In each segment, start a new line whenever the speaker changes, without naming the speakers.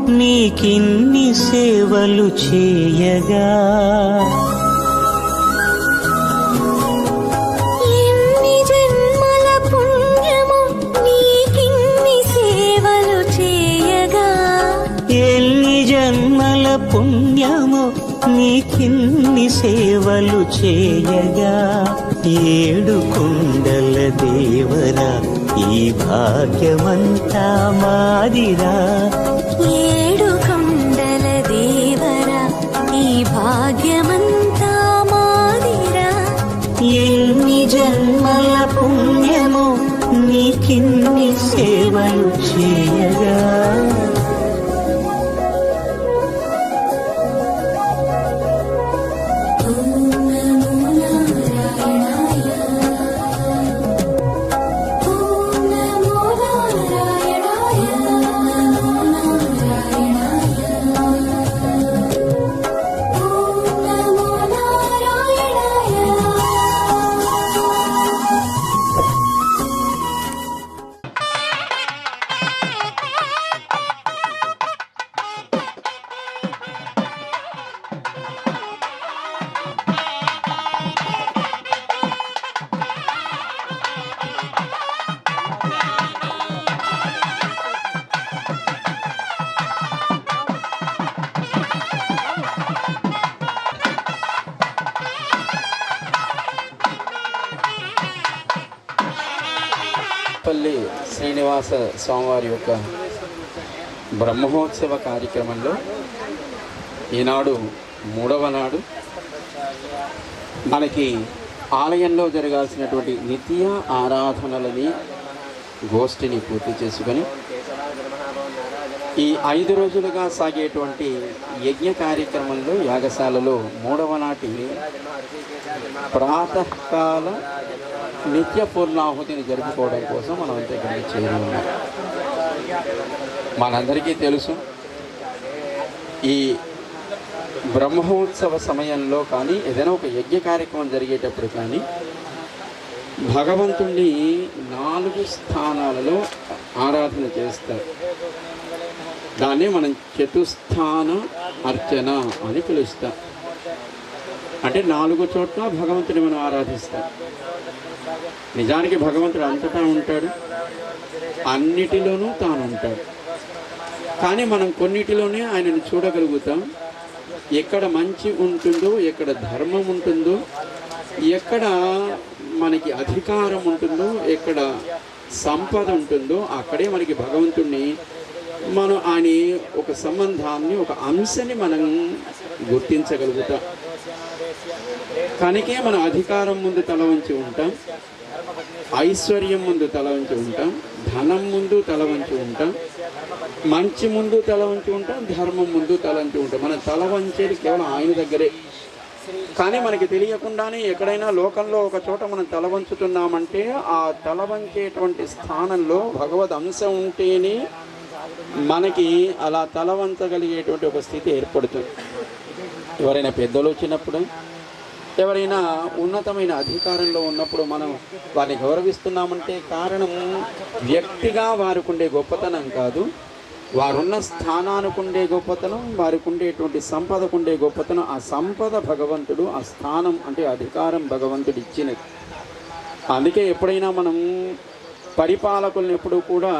నీకిన్ని సేవలు చేయగా
ఎన్ని జన్మల పుణ్యము నీకిన్ని సేవలు చేయగా
ఎన్ని జన్మల పుణ్యము నీకిన్ని సేవలు చేయగా ఏడు కొండల దేవరా ఈ భాగ్యమంతా మాదిరా
ఏడు కొండల దేవరా ఈ భాగ్యమంతా మాదిరా
ఎన్ని జన్మల పుణ్యము నీకిన్ని సేవలు చేయగా
పల్లి శ్రీనివాస స్వామివారి యొక్క బ్రహ్మోత్సవ కార్యక్రమంలో ఈనాడు 3వ నాడు మనకి ఆలయంలో జరగాల్సినటువంటి నిత్య ఆరాధనలని గోష్ఠిని పూర్తి చేసుకొని ఈ 5 రోజులుగా సాగేటువంటి యజ్ఞ కార్యక్రమంలో యాగశాలలో 3వ నాటి ప్రాతకాల నిత్య పూర్ణాహుతిని జరుపుకోవడం కోసం మనం అంతా ఇక్కడికి చేరి ఉన్నాం. మనందరికీ తెలుసు ఈ బ్రహ్మోత్సవ సమయంలో కానీ ఏదైనా ఒక యజ్ఞ కార్యక్రమం జరిగేటప్పుడు కానీ భగవంతుణ్ణి 4 స్థానాలలో ఆరాధన చేస్తారు. దాన్ని మనం చతుస్థాన అర్చన అని పిలుస్తాం. అంటే 4 చోట్ల భగవంతుని మనం ఆరాధిస్తాం. నిజానికి భగవంతుడు అంతటా ఉంటాడు, అన్నిటిలోనూ తాను ఉంటాడు. కానీ మనం కొన్నిటిలోనే ఆయనను చూడగలుగుతాం. ఎక్కడ మంచి ఉంటుందో, ఎక్కడ ధర్మం ఉంటుందో, ఎక్కడ మనకి అధికారం ఉంటుందో, ఎక్కడ సంపద ఉంటుందో అక్కడే మనకి భగవంతుడిని మనం ఆయన ఒక సంబంధాన్ని, ఒక అంశాన్ని మనం గుర్తించగలుగుతాం. కనుకే మన అధికారం ముందు తల వంచి ఉంటాం, ఐశ్వర్యం ముందు తల వంచి ఉంటాం, ధనం ముందు తల వంచి ఉంటాం, మంచి ముందు తల వంచి ఉంటాం, ధర్మం ముందు తల వంచి ఉంటాం. మనం తల వంచేది కేవలం ఆయన దగ్గరే. కానీ మనకి తెలియకుండానే ఎక్కడైనా లోకంలో ఒక చోట మనం తల వంచుతున్నామంటే ఆ తల వంచేటువంటి స్థానంలో భగవద్ అంశం ఉంటేనే మనకి అలా తల వంచగలిగేటువంటి ఒక స్థితి ఏర్పడుతుంది. ఎవరైనా పెద్దలు వచ్చినప్పుడు, ఎవరైనా ఉన్నతమైన అధికారంలో ఉన్నప్పుడు మనం వారిని గౌరవిస్తున్నామంటే కారణం వ్యక్తిగా వారికి ఉండే గొప్పతనం కాదు, వారున్న స్థానానికి ఉండే గొప్పతనం, వారికి ఉండేటువంటి సంపదకు ఉండే గొప్పతనం. ఆ సంపద భగవంతుడు, ఆ స్థానం అంటే అధికారం భగవంతుడు ఇచ్చినది. అందుకే ఎప్పుడైనా మనం పరిపాలకులను ఎప్పుడు కూడా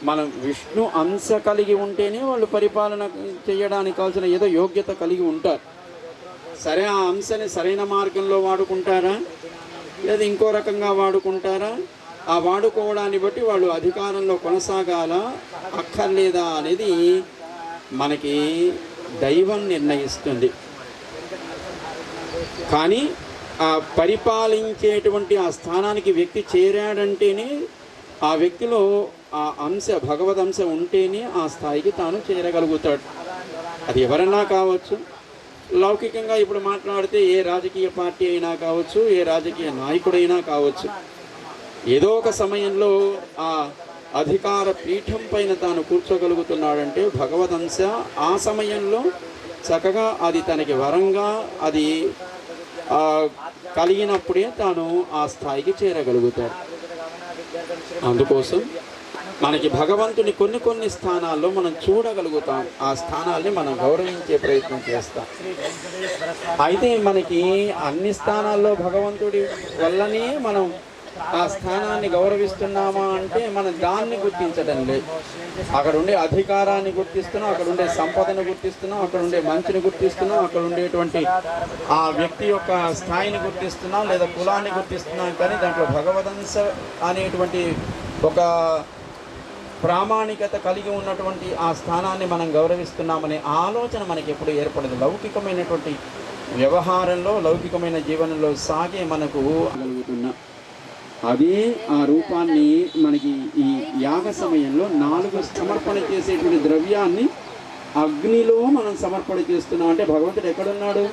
మనం విష్ణు అంశ కలిగి ఉంటేనే వాళ్ళు పరిపాలన చేయడానికి కావాల్సిన ఏదో యోగ్యత కలిగి ఉంటారు. సరే, ఆ అంశాన్ని సరైన మార్గంలో వాడుకుంటారా లేదా ఇంకో రకంగా వాడుకుంటారా, ఆ వాడుకోవడాన్ని బట్టి వాళ్ళు అధికారంలో కొనసాగాల అక్కర్లేదా అనేది మనకి దైవం నిర్ణయిస్తుంది. కానీ ఆ పరిపాలించేటువంటి ఆ స్థానానికి వ్యక్తి చేరాడంటేనే ఆ వ్యక్తిలో ఆ అంశ, భగవద్ అంశ ఉంటేనే ఆ స్థాయికి తాను చేరగలుగుతాడు. అది ఎవరన్నా కావచ్చు. లౌకికంగా ఇప్పుడు మాట్లాడితే ఏ రాజకీయ పార్టీ అయినా కావచ్చు, ఏ రాజకీయ నాయకుడైనా కావచ్చు, ఏదో ఒక సమయంలో ఆ అధికార పీఠం పైన తాను కూర్చోగలుగుతున్నాడంటే భగవదంశ ఆ సమయంలో చక్కగా అది తనకి వరంగా అది కలిగినప్పుడే తాను ఆ స్థాయికి చేరగలుగుతాడు. అందుకోసం మనకి భగవంతుని కొన్ని కొన్ని స్థానాల్లో మనం చూడగలుగుతాం, ఆ స్థానాల్ని మనం గౌరవించే ప్రయత్నం చేస్తాం. అయితే మనకి అన్ని స్థానాల్లో భగవంతుడి వల్లనే మనం ఆ స్థానాన్ని గౌరవిస్తున్నామా అంటే మనం దాన్ని గుర్తించడం లేదు. అక్కడ ఉండే అధికారాన్ని గుర్తిస్తున్నాం, అక్కడ ఉండే సంపదను గుర్తిస్తున్నాం, అక్కడ ఉండే మంచిని గుర్తిస్తున్నాం, అక్కడ ఉండేటువంటి ఆ వ్యక్తి యొక్క స్థాయిని గుర్తిస్తున్నాం, లేదా కులాన్ని గుర్తిస్తున్నాం. కానీ దాంట్లో భగవదంశ అనేటువంటి ఒక ప్రామాణికత కలిగి ఉన్నటువంటి ఆ స్థానాన్ని మనం గౌరవిస్తున్నామనే ఆలోచన మనకి ఎప్పుడు ఏర్పడదు. లౌకికమైనటువంటి వ్యవహారంలో, లౌకికమైన జీవనంలో సాగే మనకు కలుగుతున్నా అదే ఆ రూపాన్ని మనకి ఈ యాగ సమయంలో 4 సమర్పణ చేసేటువంటి ద్రవ్యాన్ని అగ్నిలో మనం సమర్పణ చేస్తున్నాం. అంటే భగవంతుడు ఎక్కడున్నాడు?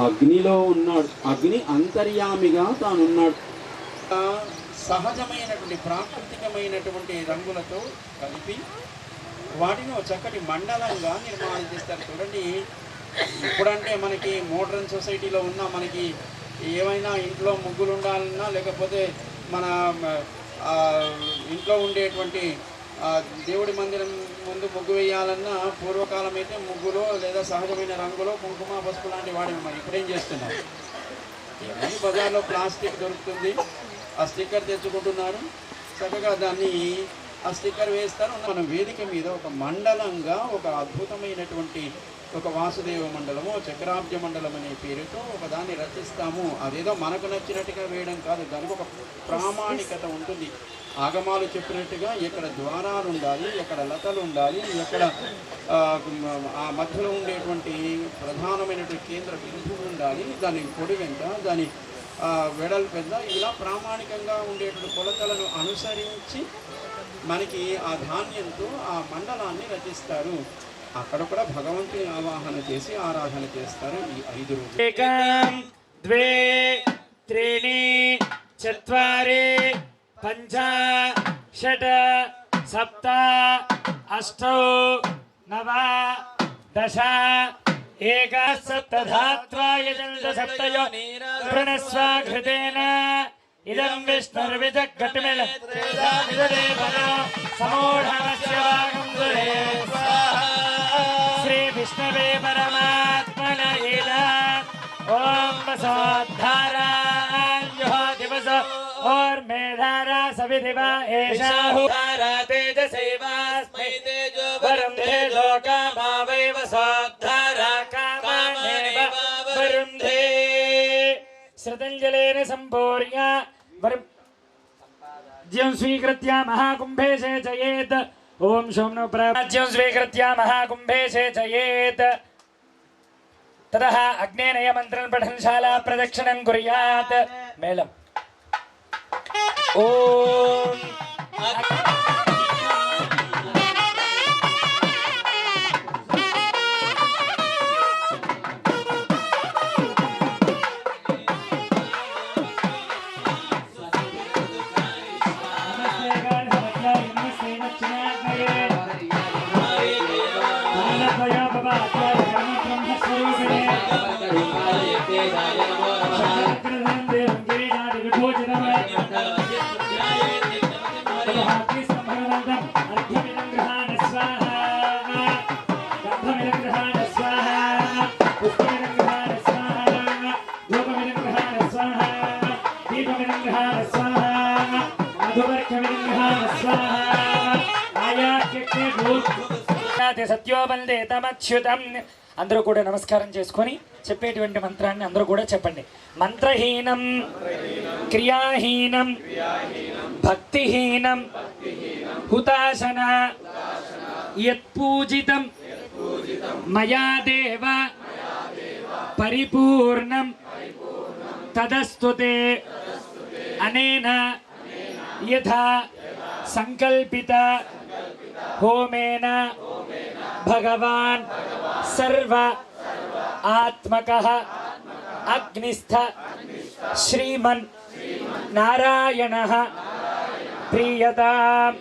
అగ్నిలో ఉన్నాడు. అగ్ని అంతర్యామిగా తానున్నాడు. సహజమైనటువంటి ప్రాకృతికమైనటువంటి రంగులతో కలిపి వాటిని ఒక చక్కటి మండలంగా నిర్మాణం చేస్తారు. చూడండి, ఇప్పుడంటే మనకి మోడర్న్ సొసైటీలో ఉన్న మనకి ఏమైనా ఇంట్లో ముగ్గులు ఉండాలన్నా, లేకపోతే మన ఇంట్లో ఉండేటువంటి దేవుడి మందిరం ముందు ముగ్గు వేయాలన్నా పూర్వకాలం అయితే ముగ్గులో లేదా సహజమైన రంగులో కుంకుమ పసుపు లాంటి వాడి మరి ఇప్పుడేం చేస్తున్నాం? బజార్లో ప్లాస్టిక్ దొరుకుతుంది, ఆ స్టిక్కర్ తెచ్చుకుంటున్నారు, చక్కగా దాన్ని ఆ స్టిక్కర్ వేస్తారు. మనం వేదిక మీద ఒక మండలంగా ఒక అద్భుతమైనటువంటి ఒక వాసుదేవ మండలము, చక్రాబ్జ మండలం అనే పేరుతో ఒక దాన్ని రచిస్తాము. అదేదో మనకు నచ్చినట్టుగా వేయడం కాదు, దానికి ఒక ప్రామాణికత ఉంటుంది. ఆగమాలు చెప్పినట్టుగా ఎక్కడ ద్వారాలు ఉండాలి, ఎక్కడ లతలు ఉండాలి, ఎక్కడ ఆ మధ్యలో ఉండేటువంటి ప్రధానమైనటువంటి కేంద్ర బిందువు ఉండాలి, దాని పొడివెంత, దాని వెడల్పు ఎంత, ఇలా ప్రామాణికంగా ఉండేటువంటి కొలతలను అనుసరించి మనకి ఆ ధాన్యంతో ఆ మండలాన్ని రచిస్తారు. అక్కడ కూడా భగవంతుని ఆవాహన చేసి ఆరాధన చేస్తారు. ఈ 5 రోజులు
1 2 3 4 5 6 7 8 9 10 1 सप्तधात्वाय जन्द सप्तयो प्रणस्वा घृतेन इदं विष्णुर्विदघटमिल त्रेधाविदेवनो समूढमस्य वागुन्दुरे श्री विष्णवे परमात्मने ओम बसोद्धाराञ्जो दिवस और मेधारा सविधिवा एषा धारा तेजसेवास्मै तेजो वरुं तेजो कामा वै वसोद्धारा कामानेव वरुं धे श्रुतञ्जलेन सम्पूर्य वरुं स्वीकृत्य महाकुम्भे सेचयेत् ओम सोमनो प्राज्यं स्वीकृत्य महाकुम्भे सेचयेत् ततः अग्नेनय मंत्रं पठन् शाला प्रदक्षिणं कुर्यात् मेलम् ओम సత్యోపల్దేతమచ్యుతం. అందరూ కూడా నమస్కారం చేసుకొని చెప్పేటువంటి మంత్రాన్ని అందరూ కూడా చెప్పండి. మంత్రహీనం క్రియాహీనం భక్తిహీనం హుతాశన యత్పూజితం మయా దేవ పరిపూర్ణం తదస్తుతే అనేన యథా సంకల్పిత హోమేన భగవాన్ సర్వ ఆత్మకః అగ్నిస్థ శ్రీమన్ నారాయణః ప్రీయతాం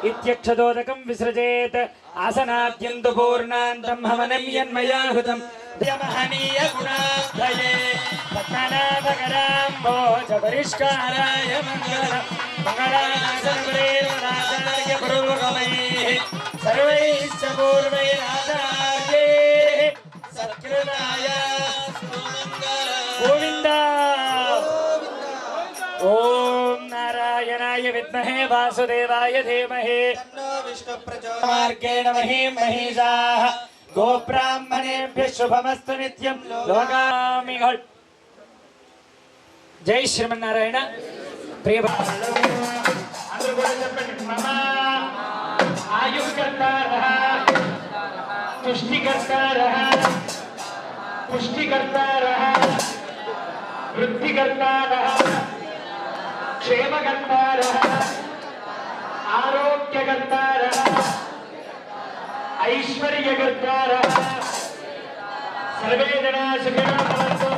ఇత్యక్షదోదకం విసృజేత్. ఆసనాద్యంతు పూర్ణాంతం హవనం యన్మయా హృతం. మహనీయ గుణాధయే పద్మనాభ मकराम्बोज परिष्काराय मङ्गलम् मंगलाचरणेर्वराचार्य पुरोगमैः सर्वैश्च पूर्वैराचार्यैः सत्कृताय गोविन्द ॐ नारायणाय विद्महे वासुदेवाय धीमहि मार्गेण महीं महिषाः गोब्राह्मणेभ्यः शुभमस्तु नित्यं लोकामिघट् जय श्रीमन्नारायण प्रिय అందరూ కూడా చెప్పండి మమ ఆయుష్కర్తారః పుష్టికర్తారః పుష్టికర్తారః వృద్ధికర్తారః క్షేమకర్తారః ఆరోగ్యకర్తారః ఐశ్వర్యకర్తారః సర్వే జనా సుఖినో భవంతు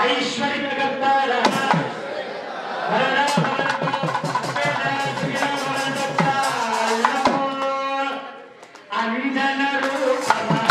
ఐశ్వర్యకర్తార అంజన రూపమా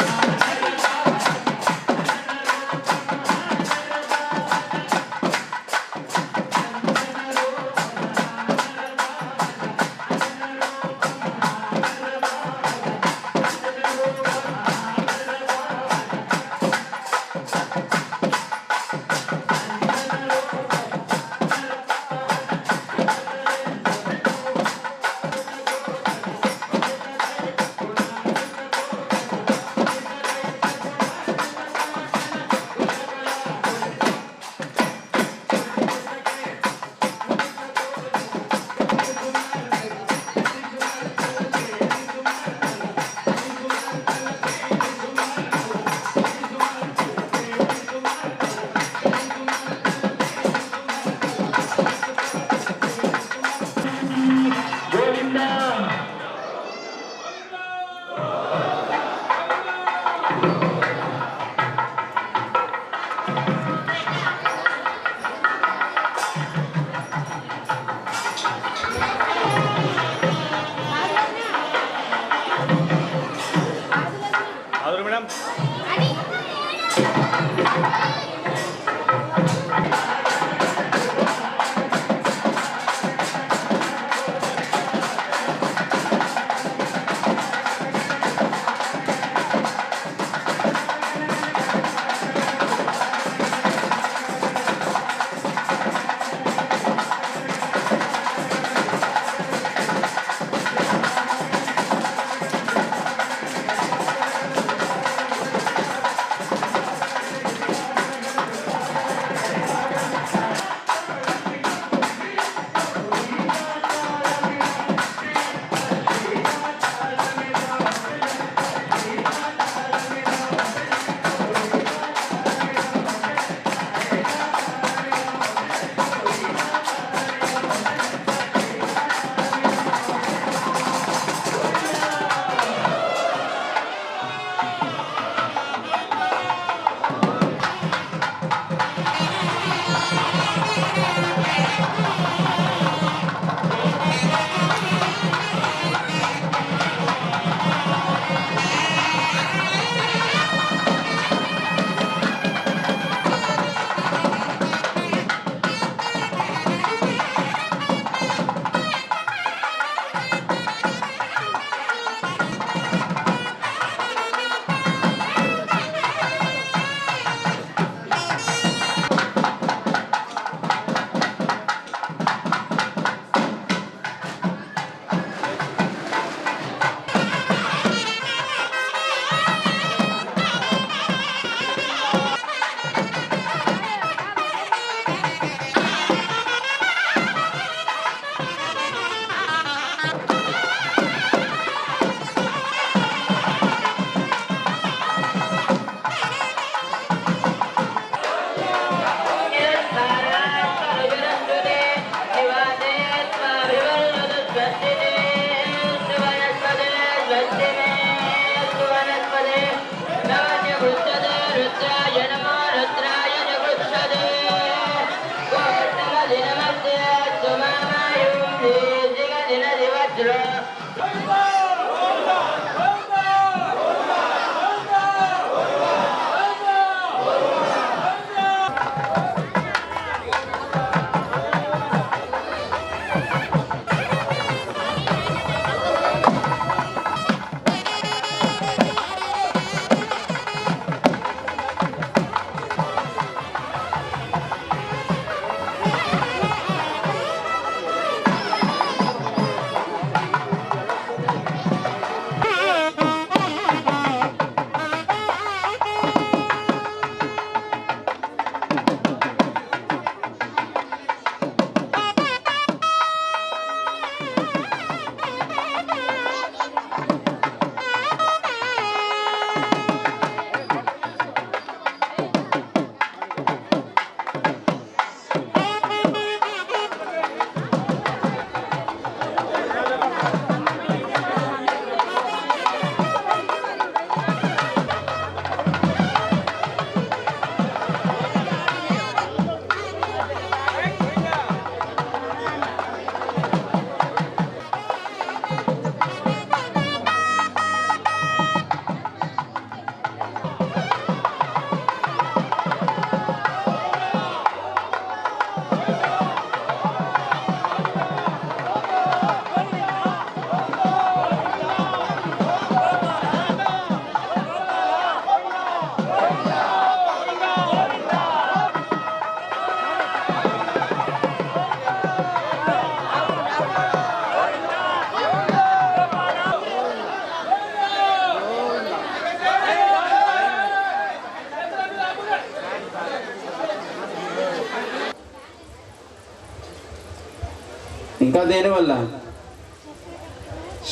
ఇంకా దేనివల్ల?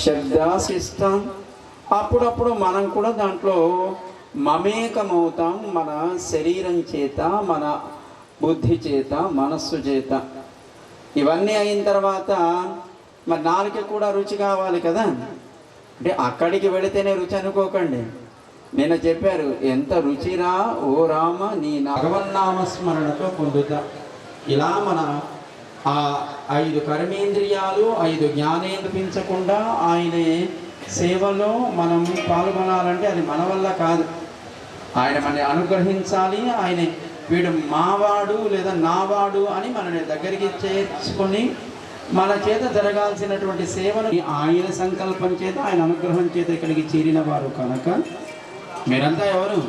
శబ్దాశిష్టం. అప్పుడప్పుడు మనం కూడా దాంట్లో మమేకమవుతాం, మన శరీరం చేత, మన బుద్ధి చేత, మనస్సు చేత. ఇవన్నీ అయిన తర్వాత మరి నాలుక కూడా రుచి కావాలి కదా. అంటే అక్కడికి వెళితేనే రుచి అనుకోకండి. నిన్న చెప్పారు, ఎంత రుచిరా ఓ రామ నీ భగవన్నామస్మరణతో పొందుతా. ఇలా మన ఆ 5 కర్మేంద్రియాలు 5 జ్ఞానేంద్రించకుండా ఆయన సేవలో మనం పాల్గొనాలంటే అది మన వల్ల కాదు. ఆయన మనని అనుగ్రహించాలి. ఆయన వీడు మావాడు లేదా నావాడు అని మనని దగ్గరికి చేర్చుకొని మన చేత జరగాల్సినటువంటి సేవను ఆయన సంకల్పం చేత, ఆయన అనుగ్రహం చేత ఇక్కడికి చేరిన వారు కనుక మీరంతా ఎవరు?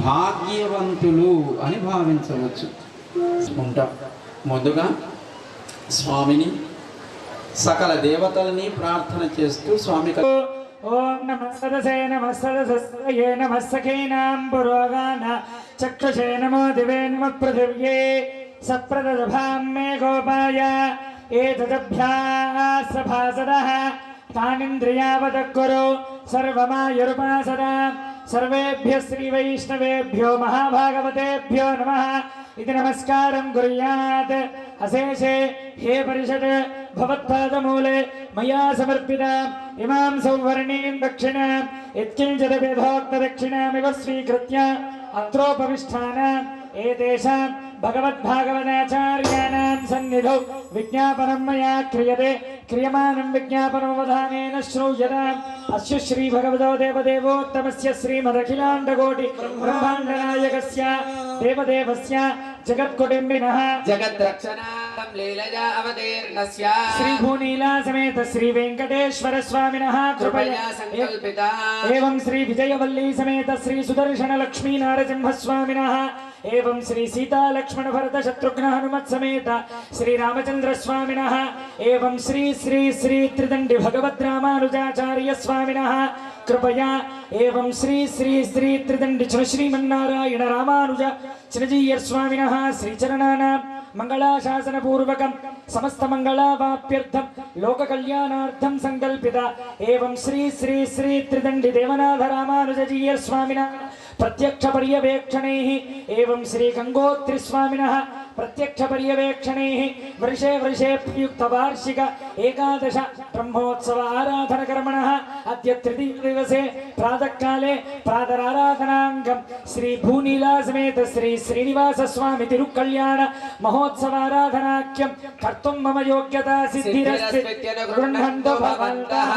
భాగ్యవంతులు అని భావించవచ్చు. ఉంటా ముందుగా స్వామిని సకల దేవతలని ప్రార్థన చేస్తూ స్వామి
ఓం నమస్తదసే నమస్తదసే నమస్సఖీనాం పురోగాన చక్షుషే నమో దివే నమ పృథివ్యే సప్రదభాం మే గోపాయ ఏతదభ్యాసభాసదః తానింద్రియావదక్కురు సర్వమాయురుపాసద సర్వేభ్యः శ్రీవైష్ణవేభ్యో మహాభాగవతేభ్యో నమః ఇది నమస్కారం కుర్యాత్. అశేషే హే పరిషత్ భవత్పాదమూలే మయా సమర్పిత ఇమాం సౌవర్ణీం దక్షిణాం యత్కించిదవేదోక్తదక్షిణామివ స్వీకృత్య అత్రోపవిష్టాన ఏతేషాం భగవద్భాగవతాచార్యాణాం సన్నిధౌ విజ్ఞాపనం మయా క్రియతే క్రియమానం విజ్ఞాపనమవధానేన శ్రూయతాం. అస్య శ్రీ భగవతో దేవదేవోత్తమస్య శ్రీమదఖిలాండకోటి బ్రహ్మాండనాయకస్య దేవదేవస్య జగత్కుటుంబినః
జగద్రక్షణాం లీలయా అవతీర్ణస్య
శ్రీ భూనీలా సమేత శ్రీ వెంకటేశ్వర స్వామినః కృపయా
సంకల్పితా
ఏవం శ్రీ విజయవల్లీ సమేత శ్రీ సుదర్శన లక్ష్మీ నారసింహ స్వామినః ఏవం శ్రీ సీతా లక్ష్మణ భరత శత్రుఘ్న హనుమత్ సమేత శ్రీ రామచంద్ర స్వామినః ఏవం శ్రీ శ్రీ శ్రీ త్రిదండి భగవద్ రామానుజాచార్య స్వామినః కృపయా ఏవం శ్రీ శ్రీ శ్రీ త్రిదండి శ్రీమన్నారాయణ రామానుజ చిరజీయర్ స్వామినః శ్రీచరణానాం మంగళాశాసన పూర్వకం సమస్త మంగళావాప్యర్థం లోక కళ్యాణార్థం సంకల్పిత ఏవం శ్రీ శ్రీ శ్రీ త్రిదండి దేవనాథ రామానుజీయర్ స్వామినః ప్రత్యక్ష పర్యవేక్షణైః ఏవం శ్రీ గంగోత్రి స్వామినః ప్రత్యక్ష పర్యవేక్షణైః వర్షే వర్షే ప్రయుక్త వార్షిక ఏకాదశ బ్రహ్మోత్సవ ఆరాధన కర్మణః అద్య తృతీయ దివసే ప్రాతఃకాలే ప్రాతరారాధనాంగం శ్రీ భూనీలా సమేత శ్రీ శ్రీనివాస స్వామి తిరుకళ్యాణ మహోత్సవారాధనాఖ్యం కర్తుం మమ యోగ్యతా సిద్ధిరస్తి గృహ్ణంతు భవంతః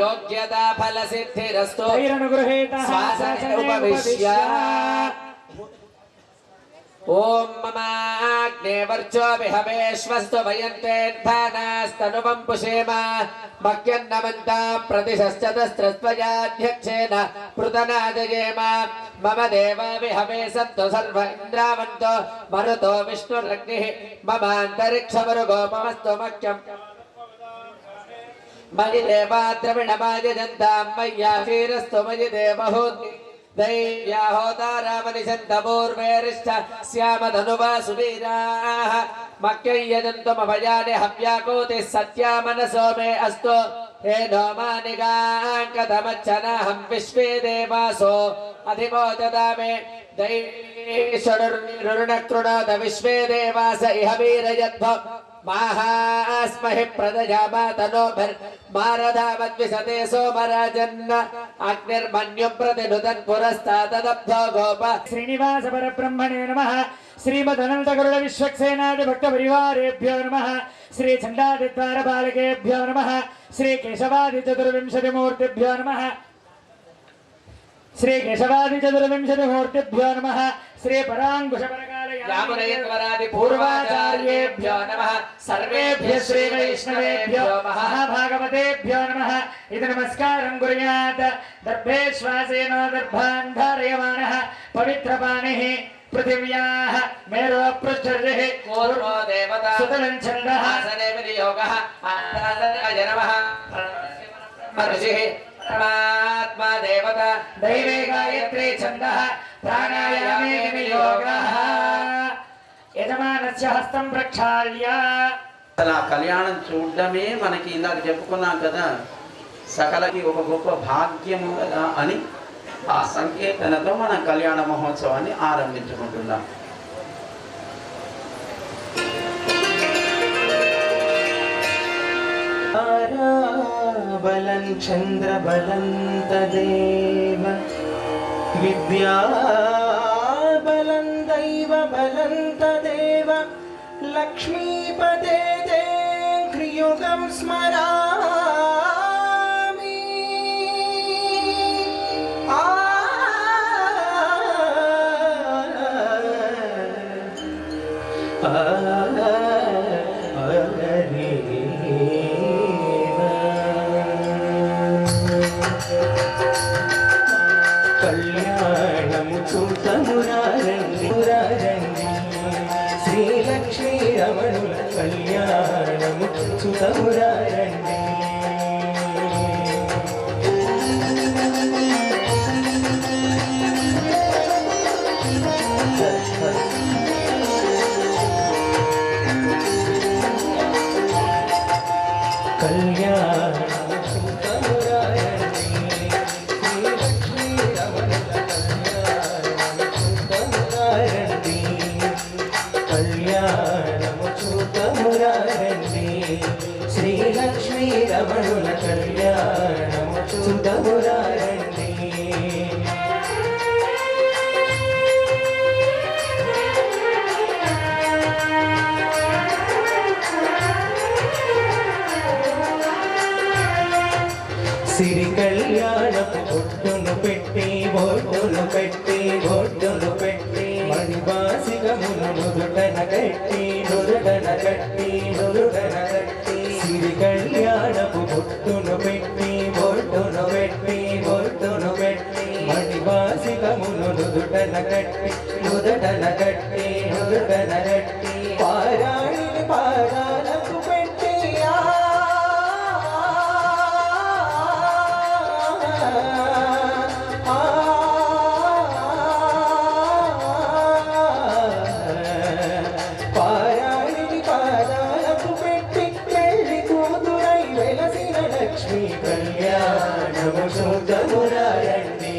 యోగ్యతా ఫల సిద్ధిరస్తు
తైరనుగృహేతః
శ్వాసనే ఉపవిశ్య. ఓం మమాగ్నేవర్చో విహవేశ్వస్తు వయంతేర్ధానాస్తనువం పుషేమ మహ్యన్నమంతా ప్రతిశశ్చతస్త్రస్త్వయాధ్యక్షేణ పృతనాదయేమ మమ దేవ విహవే సంతు సర్వ ఇంద్రావంతో మరుతో విష్ణురగ్నిః మమాంతరిక్షమరుగోపమస్తు మఖ్యం మయి దేవా ద్రవిణమాయజంతాం మయ్యాశీరస్తు మయి దేవహూతి దైవ్యాహోతారామనిషంతపూర్వేరిష్ట శ్యామధనువా సువీరాః మక్యయ్యజంతుమభయాని హవ్యాకోతి సత్యా మనసో మే అస్తు హేనో మానిగాంకతమచ్చనాహం విశ్వే దేవాసో అధిమోదదామే దైషురుణకృణోత విశ్వే దేవాస ఇహ వీరయధ్వ మాహాస్మహి ప్రదజామాతనోభిర్మారధామద్విషతే సోమరాజన్న అగ్నిర్మన్యుం ప్రతినుదన్ పురస్తాదబ్ధో గోప.
శ్రీనివాస పరబ్రహ్మణే నమః. శ్రీమదనంత గరుడ విశ్వక్సేనాది భక్త పరివారేభ్యో నమః. శ్రీ చండాదిద్వార బాలకేభ్యో నమః. శ్రీ కేశవాది చతుర్వింశతి మూర్తిభ్యో నమః. శ్రీ కేశవాది చతుర్వింశతి మూర్తిభ్యో నమః. శ్రీ పరాంకుశ
యామునయత్వరాది పూర్వాచార్యేభ్యో నమః. సర్వేభ్యః శ్రీ వైష్ణవేభ్యో
మహాభాగవతేభ్యో నమః. ఇది నమస్కారం కుర్యాత్. దర్భేశ్వాసేన దర్భాన్ ధారయమానః పవిత్రపాణిః పృథివ్యాః మేరో పృష్ఠర్షిః
పూర్వో దేవతా
సుతలం ఛందః
ఆసనే వినియోగః ఆసనాయ నమః. ఋషిః పరమాత్మా దేవత
దైవే గాయత్రీ ఛందః ప్రాణాయామే వినియోగః. యజమానస్య హస్తం ప్రక్షాళ్య
అసలు ఆ కళ్యాణం చూడడమే మనకి ఇందాక చెప్పుకున్నాం కదా, సకలకి ఒక గొప్ప భాగ్యము కదా అని ఆ సంకేతనతో మనం కళ్యాణ మహోత్సవాన్ని ఆరంభించుకుంటున్నాం.
బలం చంద్ర బలం తదేవ విద్యా బలం దైవ బలం తదేవ లక్ష్మీపదే క్రియుగం స్మరామి. కళ్యాణము చూతమురారండి శ్రీలక్ష్మీ రమణుల కళ్యాణము చూతమురారండి. కళ్యాణము చూతమురారండి శ్రీలక్ష్మీ రమణుల కళ్యాణము చూతమురారండి. శ్రీలక్ష్మీ రమణుల కళ్యాణము చూతమురారండి. సిరి కళ్యాణపు బొట్టును పెట్టి బొట్టును పెట్టి బొట్టును పెట్టి మణివాసికమును నుదుటన కట్టి నుదుటన కట్టి నుదుటన కట్టి సిరి కళ్యాణపు బొట్టును పెట్టి బొట్టును పెట్టి బొట్టును పెట్టి మణివాసికమును నుదుటన కట్టి నుదుటన కట్టి నుదుటన కట్టి పారాణిని పాదాలకు పెట్టి పారాణిని పాదాలకు పెట్టి పెళ్లి కూతురై వెలసిన లక్ష్మీ కళ్యాణము చూతమురారండి.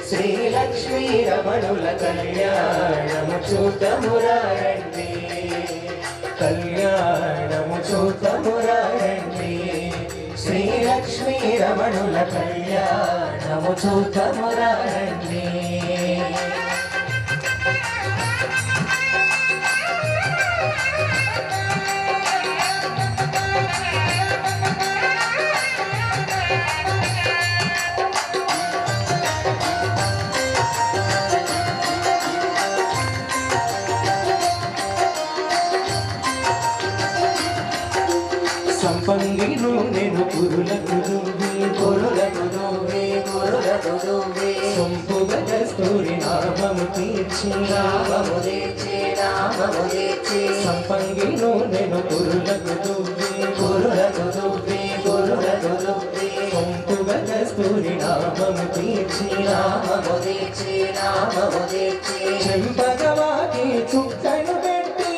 శ్రీలక్ష్మీ రమణుల కళ్యాణము చూతమురారండి. కళ్యాణము చూతమురారండి. శ్రీలక్ష్మీ రమణుల కళ్యాణము చూతమురారండి. సంపంగిను నేను పురులకు నువ్వే పురులకు నువ్వే పురులకు నువ్వే సొంపుగా కస్తూరి నామము తీర్చి నామము తీర్చి నామము తీర్చి సంపంగిను నేను పురులకు నువ్వే పురులకు నువ్వే పురులకు నువ్వే సొంపుగా కస్తూరి నామము తీర్చి నామము తీర్చి నామము తీర్చి చెంపగవాకి చుక్కను పెట్టి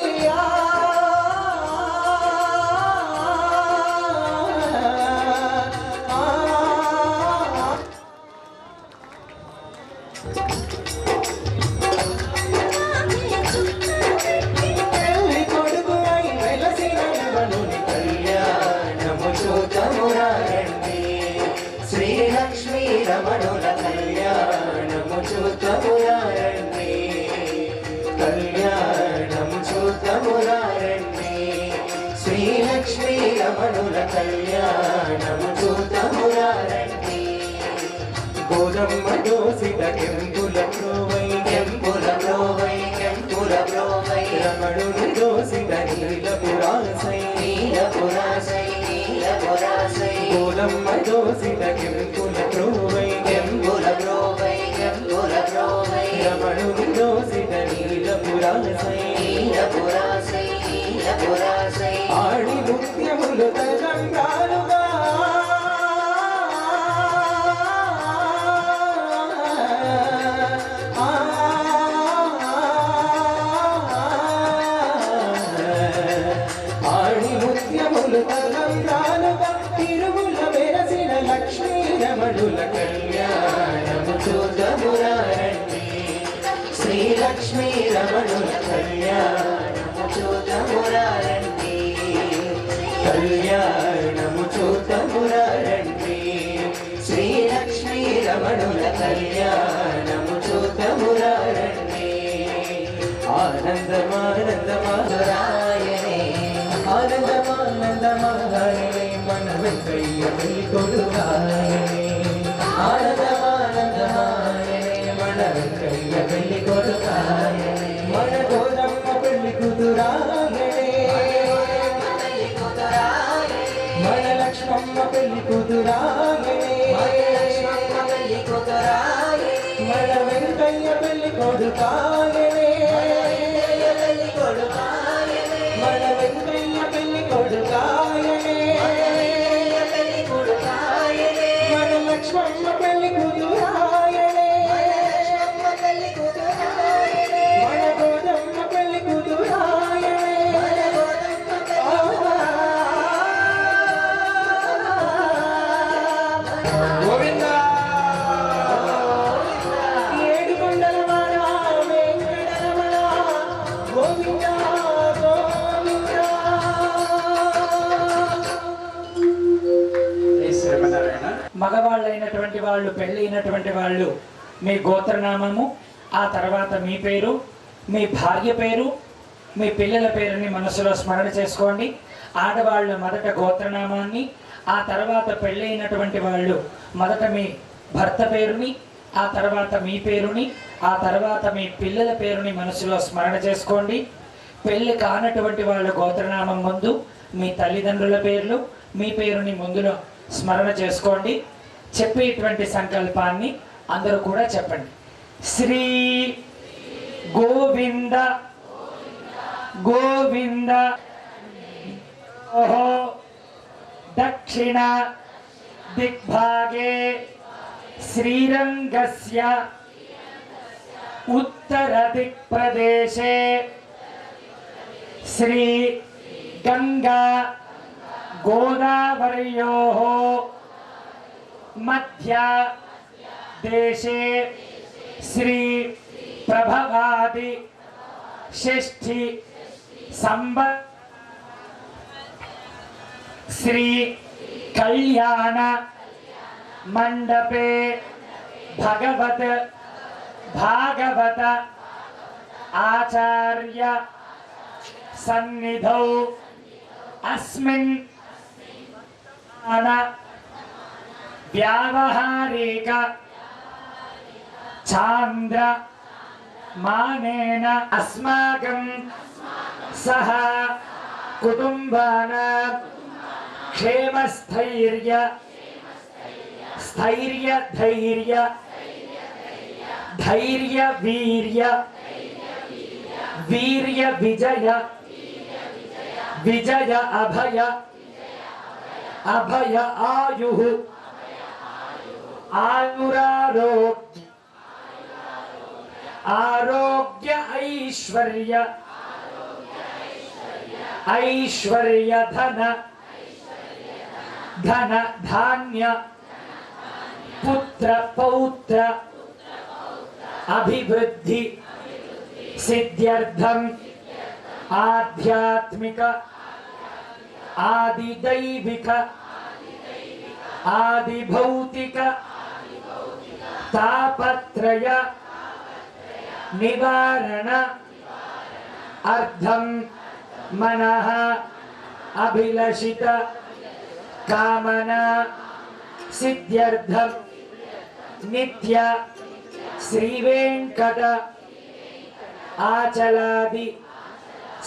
శ్రీలక్ష్మీ రమణుల కళ్యాణము చూతమురారండి. కళ్యాణము చూతమురారండి. శ్రీలక్ష్మీ రమణుల కళ్యాణము చూతమురారండి. గోదమ్మ దోసిట కెంపుల ప్రోవై కెంపుల ప్రోవై కెంపుల ప్రోవై రమణుని దోసిట నీలపురాసై నీలపురాసై నీలపురాసై గోదమ్మ దోసిట కెంపుల ప్రోవై కెంపుల ప్రోవై కెంపుల ప్రోవై రమణుని దోసిట నీలపురాసై నీలపురాసై నీలపురాసై ఆడి నృత్యములు తరంగాలుగా ఆడి శ్రీలక్ష్మీ రమణుల కళ్యాణము చూతమురారండి కళ్యాణము చూతమురారండి శ్రీలక్ష్మీ రమణుల కళ్యాణము చూతమురారండి ఆనందమానందమాధురాయనే ఆనందమానందమాధురాయనే మన వెంకయ్య పెళ్లి కొడుకాయనే ఆనందమానందమాయనే మన వెంకయ్య పెళ్లి కొడుకాయనే మన గోదమ్మ పెళ్లి కూతురాయనే మన లక్ష్మమ్మ పెళ్లి కూతురాయనే మన వెంకయ్య పెళ్లి కొడుకాయనే మన వెంకయ్య పెళ్లి కొడుకాయనే మన లక్ష్మమ్మ పెళ్లి కూతురాయనే మన గోదమ్మ పెళ్లి కూతురాయనే గోవిందా
మగవాళ్ళైనటువంటి వాళ్ళు పెళ్ళైనటువంటి వాళ్ళు మీ గోత్రనామము ఆ తర్వాత మీ పేరు మీ భార్య పేరు మీ పిల్లల పేరుని మనసులో స్మరణ చేసుకోండి. ఆడవాళ్ళు మొదట గోత్రనామాన్ని ఆ తర్వాత పెళ్ళైనటువంటి వాళ్ళు మొదట మీ భర్త పేరుని ఆ తర్వాత మీ పేరుని ఆ తర్వాత మీ పిల్లల పేరుని మనసులో స్మరణ చేసుకోండి. పెళ్ళి కానటువంటి వాళ్ళ గోత్రనామం ముందు మీ తల్లిదండ్రుల పేర్లు మీ పేరుని ముందులో స్మరణ చేసుకోండి. చెప్పేటువంటి సంకల్పాన్ని అందరూ కూడా చెప్పండి. శ్రీ గోవింద గోవింద ఓహో దక్షిణ దిగ్భాగే శ్రీరంగస్య ఉత్తర దిక్ప్రదేశే శ్రీ గంగా గోదావర్యోః మధ్య దేశే శ్రీ ప్రభవాది షష్ఠి శ్రీ కళ్యాణ మండపే భాగవత ఆచార్య సన్నిధౌ అస్మిన్ వ్యావహారిక చాంద్ర మానేన అస్మాకం సహ కుటుంబానాం క్షేమస్థైర్య స్థైర్య ధైర్య ధైర్య వీర్య వీర్య విజయ విజయ అభయ అభయ ఆయు ఆయురారోగ్య ఆరోగ్య ఐశ్వర్య ఐశ్వర్య ధన ధన ధాన్య పుత్ర పౌత్ర అభివృద్ధి సిద్ధ్యర్థం ఆధ్యాత్మిక ఆదిదైవిక ఆదిభౌతిక తాపత్రయ నివారణ అర్థం మనః అభిలషిత కామనా సిద్ధ్యర్థం నిత్య శ్రీవేంకట ఆచలాది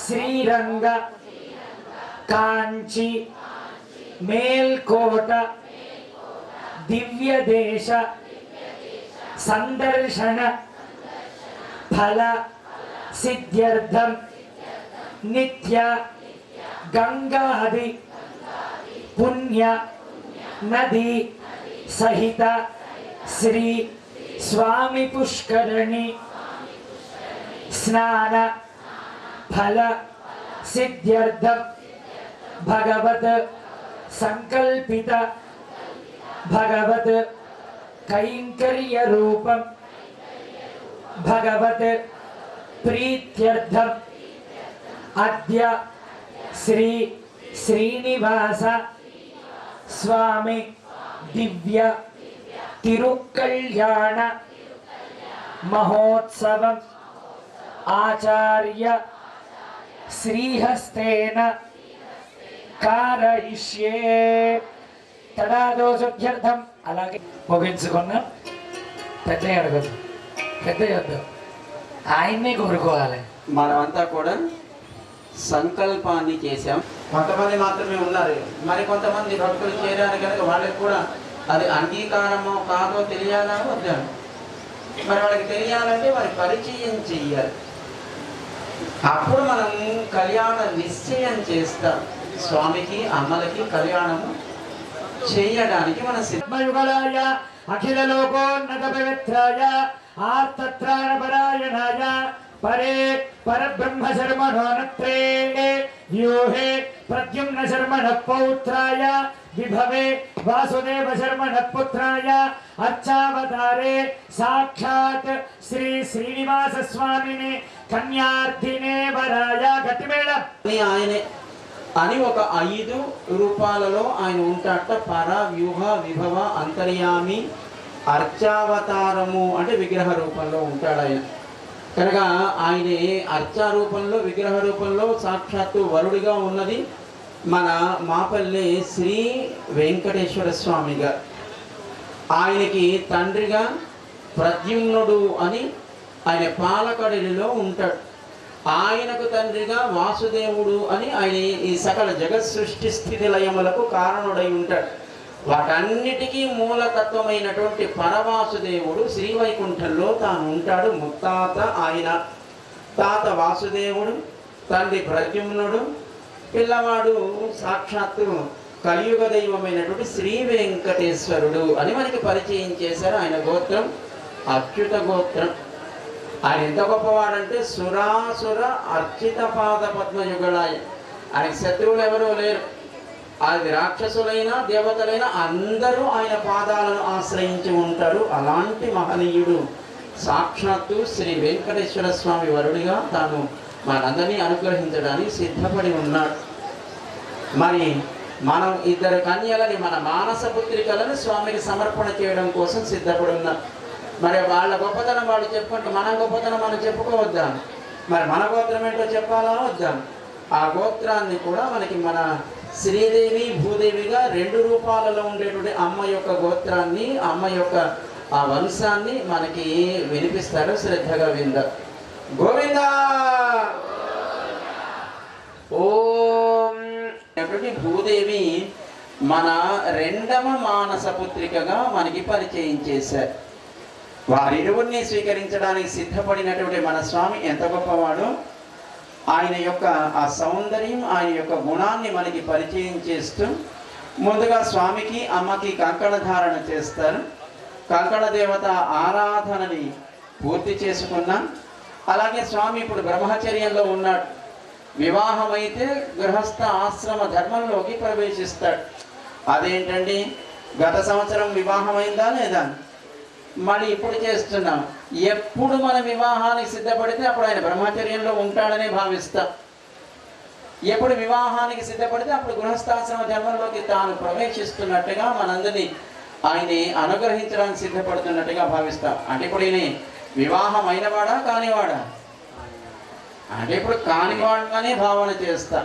శ్రీరంగ కాంచి మేల్కోట దివ్యదేశ సందర్శన ఫల సిద్ధ్యర్థం నిత్య గంగాది పుణ్య నది సహిత శ్రీ స్వామి పుష్కరిణి స్నాన ఫల సిద్ధ్యర్థం భగవత్ సంకల్పిత భగవత్ కైంకర్య రూపం భగవత్ ప్రీత్యర్థం అద్య శ్రీ శ్రీనివాస స్వామి దివ్య తిరుకళ్యాణ మహోత్సవం ఆచార్య శ్రీహస్తేన కారయిష్యే తదాదోషుభ్యర్థం. అలాగే ముగించుకున్నాం. పెద్ద అడగదు, పెద్ద యొద్దు, ఆయన్నే కోరుకోవాలి.
మనమంతా కూడా సంకల్పాన్ని చేశాం. కొంతమంది మాత్రమే ఉన్నారు, మరి కొంతమంది భక్తులు చేరారు కనుక వాళ్ళకి కూడా అది అంగీకారమో కాదో తెలియాలా వద్దా? మరి వాళ్ళకి తెలియాలంటే వారి పరిచయం చెయ్యాలి. అప్పుడు మనం కళ్యాణ నిశ్చయం చేస్తాం. స్వామికి అమ్మలకి కళ్యాణము చేయడానికి మన
సిద్ధయుగళాయ అఖిల లోకోన్నత పవిత్రాయ ఆర్తత్రాణపరాయణాయ పరే పరబ్రహ్మ శర్మణోనత్రే వ్యూహే ప్రద్యుమ్న శర్మణ పౌత్రాయ విభవే వాసుదేవ శర్మణ పుత్రాయ అర్చావతారే సాక్షాత్ శ్రీ శ్రీనివాస స్వామిని కన్యార్థినే వరాయ గట్టిమేళ
ఆయనే అని ఒక 5 రూపాలలో ఆయన ఉంటాట. పర వ్యూహ విభవ అంతర్యామి అర్చావతారము అంటే విగ్రహ రూపంలో ఉంటాడు ఆయన. కనుక ఆయనే అర్చా రూపంలో విగ్రహ రూపంలో సాక్షాత్తు వరుడిగా ఉన్నది మన మాపల్లి శ్రీ వెంకటేశ్వర స్వామిగా. ఆయనకి తండ్రిగా ప్రద్యుమ్నుడు అని ఆయన పాలకడిలో ఉంటాడు. ఆయనకు తండ్రిగా వాసుదేవుడు అని ఆయన ఈ సకల జగత్ సృష్టి స్థితి లయములకు కారణుడై ఉంటాడు. వాటన్నిటికీ మూలతత్వమైనటువంటి పరవాసుదేవుడు శ్రీవైకుంఠంలో తాను ఉంటాడు. ముత్తాత ఆయన, తాత వాసుదేవుడు, తండ్రి ప్రద్యుమ్నుడు, పిల్లవాడు సాక్షాత్తు కలియుగ దైవమైనటువంటి శ్రీ వెంకటేశ్వరుడు అని మనకి పరిచయం చేశారు. ఆయన గోత్రం అచ్యుత గోత్రం. ఆయన ఎంత గొప్పవాడంటే సురాసుర అర్చిత పాద పద్మయుగళాయ. ఆయనకి శత్రువులు ఎవరూ లేరు. అది రాక్షసులైనా దేవతలైనా అందరూ ఆయన పాదాలను ఆశ్రయించి ఉంటారు. అలాంటి మహనీయుడు సాక్షాత్తు శ్రీ వెంకటేశ్వర స్వామి వరుడిగా తాను మనందరినీ అనుగ్రహించడానికి సిద్ధపడి ఉన్నాడు. మరి మనం 2 కన్యలని మన మానస పుత్రికలను స్వామికి సమర్పణ చేయడం కోసం సిద్ధపడి ఉన్నాం. మరి వాళ్ళ గొప్పతనం వాళ్ళు చెప్పుకుంటే మన గొప్పతనం మనం చెప్పుకోవద్దా? మరి మన గోత్రం ఏంటో చెప్పాలా వద్దా? ఆ గోత్రాన్ని కూడా మనకి మన శ్రీదేవి భూదేవిగా 2 రూపాలలో ఉండేటువంటి అమ్మ యొక్క గోత్రాన్ని, అమ్మ యొక్క ఆ వంశాన్ని మనకి వినిపిస్తారు. శ్రద్ధగా వింద గోవింద. ఓం భూదేవి మన 2వ మానస పుత్రికగా మనకి పరిచయం చేశారు. వారిరువురిని స్వీకరించడానికి సిద్ధపడినటువంటి మన స్వామి ఎంత గొప్పవాడో ఆయన యొక్క ఆ సౌందర్యం, ఆయన యొక్క గుణాన్ని మనకి పరిచయం చేస్తూ ముందుగా స్వామికి అమ్మకి కంకణ ధారణ చేస్తారు. కంకణ దేవత ఆరాధనని పూర్తి చేసుకున్నాం. అలాగే స్వామి ఇప్పుడు బ్రహ్మచర్యంలో ఉన్నాడు. వివాహమైతే గృహస్థ ఆశ్రమ ధర్మంలోకి ప్రవేశిస్తాడు. అదేంటండి, గత సంవత్సరం వివాహమైందా లేదా? మళ్ళీ ఇప్పుడు చేస్తున్నాం. ఎప్పుడు మన వివాహానికి సిద్ధపడితే అప్పుడు ఆయన బ్రహ్మచర్యంలో ఉంటాడని భావిస్తాం. ఎప్పుడు వివాహానికి సిద్ధపడితే అప్పుడు గృహస్థాశ్రమ ధర్మంలోకి తాను ప్రవేశిస్తున్నట్టుగా మనందరినీ ఆయన్ని అనుగ్రహించడానికి సిద్ధపడుతున్నట్టుగా భావిస్తాం. అంటే ఇప్పుడు ఈయన వివాహం అయినవాడా కానివాడా? అంటే ఇప్పుడు కానివాడుగానే భావన చేస్తా.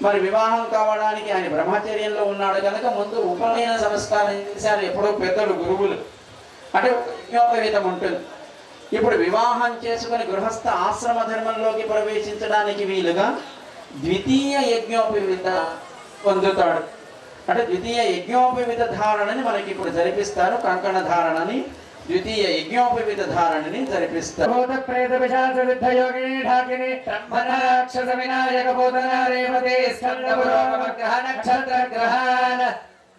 మరి వివాహం కావడానికి ఆయన బ్రహ్మచర్యంలో ఉన్నాడు కనుక ముందు ఉపనయన సంస్కారం చేశారు ఎప్పుడో పెద్దలు గురువులు. అంటే యజ్ఞోపవీతం ఉంటుంది. ఇప్పుడు వివాహం చేసుకుని గృహస్థ ఆశ్రమ ధర్మంలోకి ప్రవేశించడానికి వీలుగా ద్వితీయ యజ్ఞోపవీత పొందుతాడు. అంటే ద్వితీయ యజ్ఞోపవీత ధారణని మనకి ఇప్పుడు జరిపిస్తారు. కంకణ ధారణని, ద్వితీయ యజ్ఞోపవీత ధారణని జరిపిస్తారు.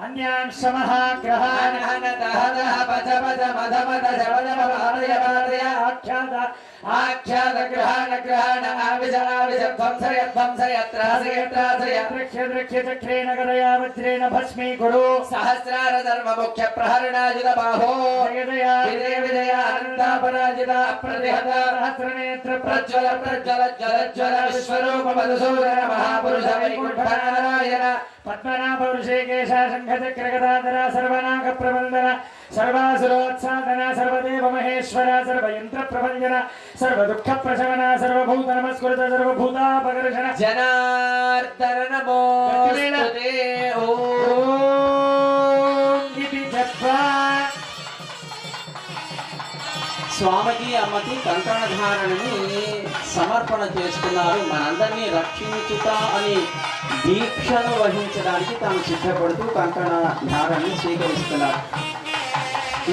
అన్యాన్ సమః గ్రహాన్ హనదహదహ పజపజ మధమద జవజమ భారయ భారయ ఆఖ్యాత ఆఖ్యాత గ్రహాణ గ్రహాణ ఆవిజ ఆవిజ చక్రేణ గదయా వజ్రేణ భస్మీకురు
సహస్రార ధర్మ ముఖ్య ప్రహరణాజిత బాహో
జయ
విజయ విజయ అనంతాపరాజిత ప్రతిహత
సహస్రనేత్ర
ప్రజ్వల ప్రజ్వల జ్వల జ్వల విశ్వరూప మధుసూదన మహాపురుష వైకుంఠనారాయణ
పద్మనాభ ఋషికేశ శంఖచక్ర గదాధర సర్వనాగ ప్రబంధన సర్వాసురోత్సాదన సర్వదేవ మహేశ్వర సర్వయంత్ర ప్రభంజన సర్వదుఃఖ ప్రశమన సర్వభూత నమస్కృత సర్వభూతాపకర్షణ
జనార్దన నమోస్తుతే
ఓం ఇది జపా
స్వామికి అమ్మకి కంకణ ధారణని సమర్పణ చేస్తున్నారు. మనందరినీ రక్షించుట అని దీక్షను వహించడానికి తాను సిద్ధపడుతూ కంకణ ధారణని స్వీకరిస్తున్నారు.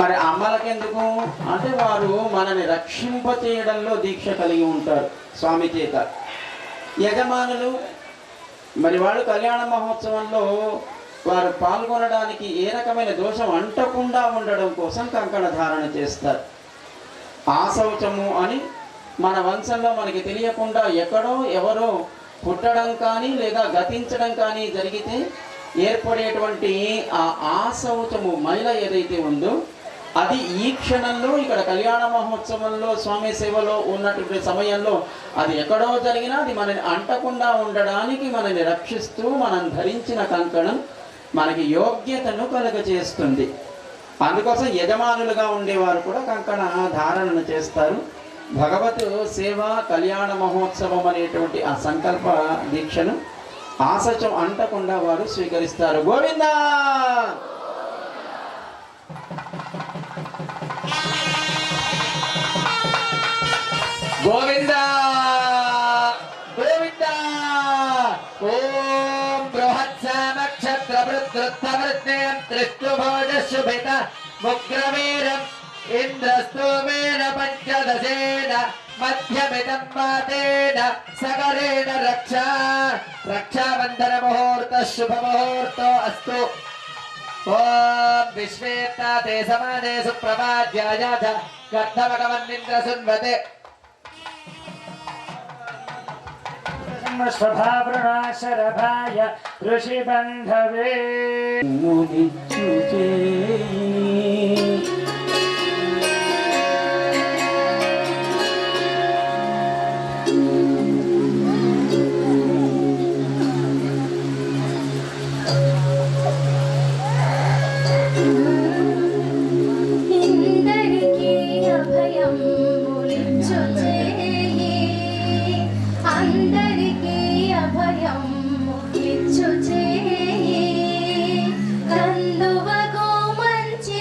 మరి అమ్మలకెందుకు అంటే వారు మనని రక్షింప చేయడంలో దీక్ష కలిగి ఉంటారు స్వామి చేత. యజమానులు మరి వాళ్ళు కళ్యాణ మహోత్సవంలో వారు పాల్గొనడానికి ఏ రకమైన దోషం అంటకుండా ఉండడం కోసం కంకణ ధారణ చేస్తారు. ఆశౌచము అని మన వంశంలో మనకి తెలియకుండా ఎక్కడో ఎవరో పుట్టడం కానీ లేదా గతించడం కానీ జరిగితే ఏర్పడేటువంటి ఆ ఆశౌచము మైల ఏదైతే ఉందో అది ఈ క్షణంలో ఇక్కడ కళ్యాణ మహోత్సవంలో స్వామి సేవలో ఉన్నటువంటి సమయంలో అది ఎక్కడో జరిగినా అది మనని అంటకుండా ఉండడానికి మనని రక్షిస్తూ మనం ధరించిన కంకణం మనకి యోగ్యతను కలుగజేస్తుంది. అందుకోసం యజమానులుగా ఉండేవారు కూడా కంకణ ధారణను చేస్తారు. భగవత్ సేవ కళ్యాణ మహోత్సవం అనేటువంటి ఆ సంకల్ప దీక్షను ఆశచం అంటకుండా వారు స్వీకరిస్తారు. గోవిందా
గోవింద గోవింద ఓం బృహత్సామక్షత్ర వృత్తం త్రిష్టుభోజశుభిత ముగ్రవీరం ఇంద్రస్తోమేన పంచదశేన మధ్యమిదం మాతేన సగరేణ రక్షాబంధన ముహూర్త శుభ ముహూర్తో అస్తు. ఓం విశ్వేత్తే సమానే సుప్రభాధ్యాయ గర్ధమగమన్నింద్ర సున్వతే
స్వభావృణాశరభాయ ఋషిబంధవే
ఇందరికీ అభయం ములిచ్చు చేయి అందరికీ అభయం ములిచ్చు చేయి కందువగో మంచి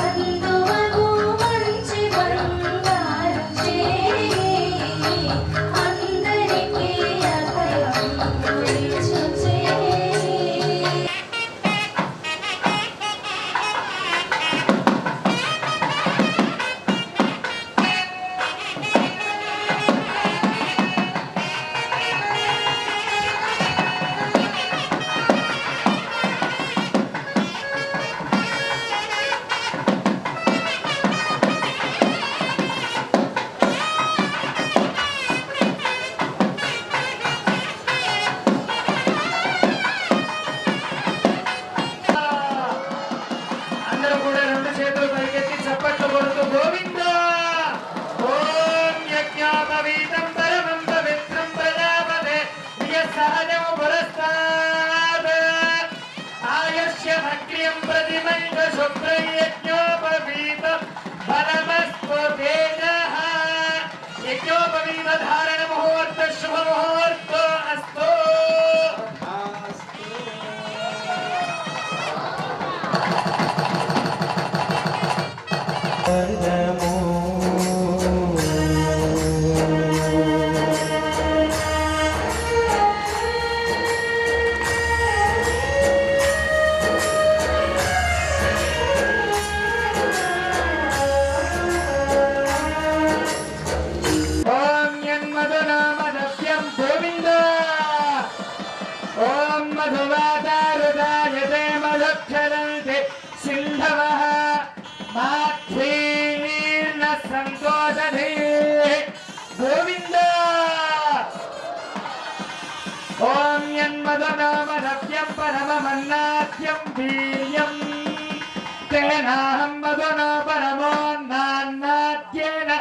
అందువగు మంచి బంగారు చేయి అందరికీ అభయం ఇచ్చు చేయి
అందరూ కూడా రెండు చేతులు పైకెత్తి చప్పట్లు కొడుతూ గోవింద ఓం యజ్ఞాపవీతం పరమం పవిత్రం ప్రజాపతే సహజం పురస్తాద్ ఆయుష్యమగ్ర్యం ప్రతిమైక శుభ్రయజ్ఞోపవీతం ఫలమస్తు తేజః యజ్ఞోపవీత ధారణ ముహూర్త శుభ ముహూర్త అస్తు ఓం యన్మధునామదభ్యం గోవింద ఓం మధువాదారుదాయతే మధుక్షరంతి సింధవః మాధ్వీర్న సంతోషధీ గోవింద ఓం యన్మధునామదభ్యం పరమమన్నాద్యం వీర్యం తేనాహం మధునా పరమోన్నాద్యేన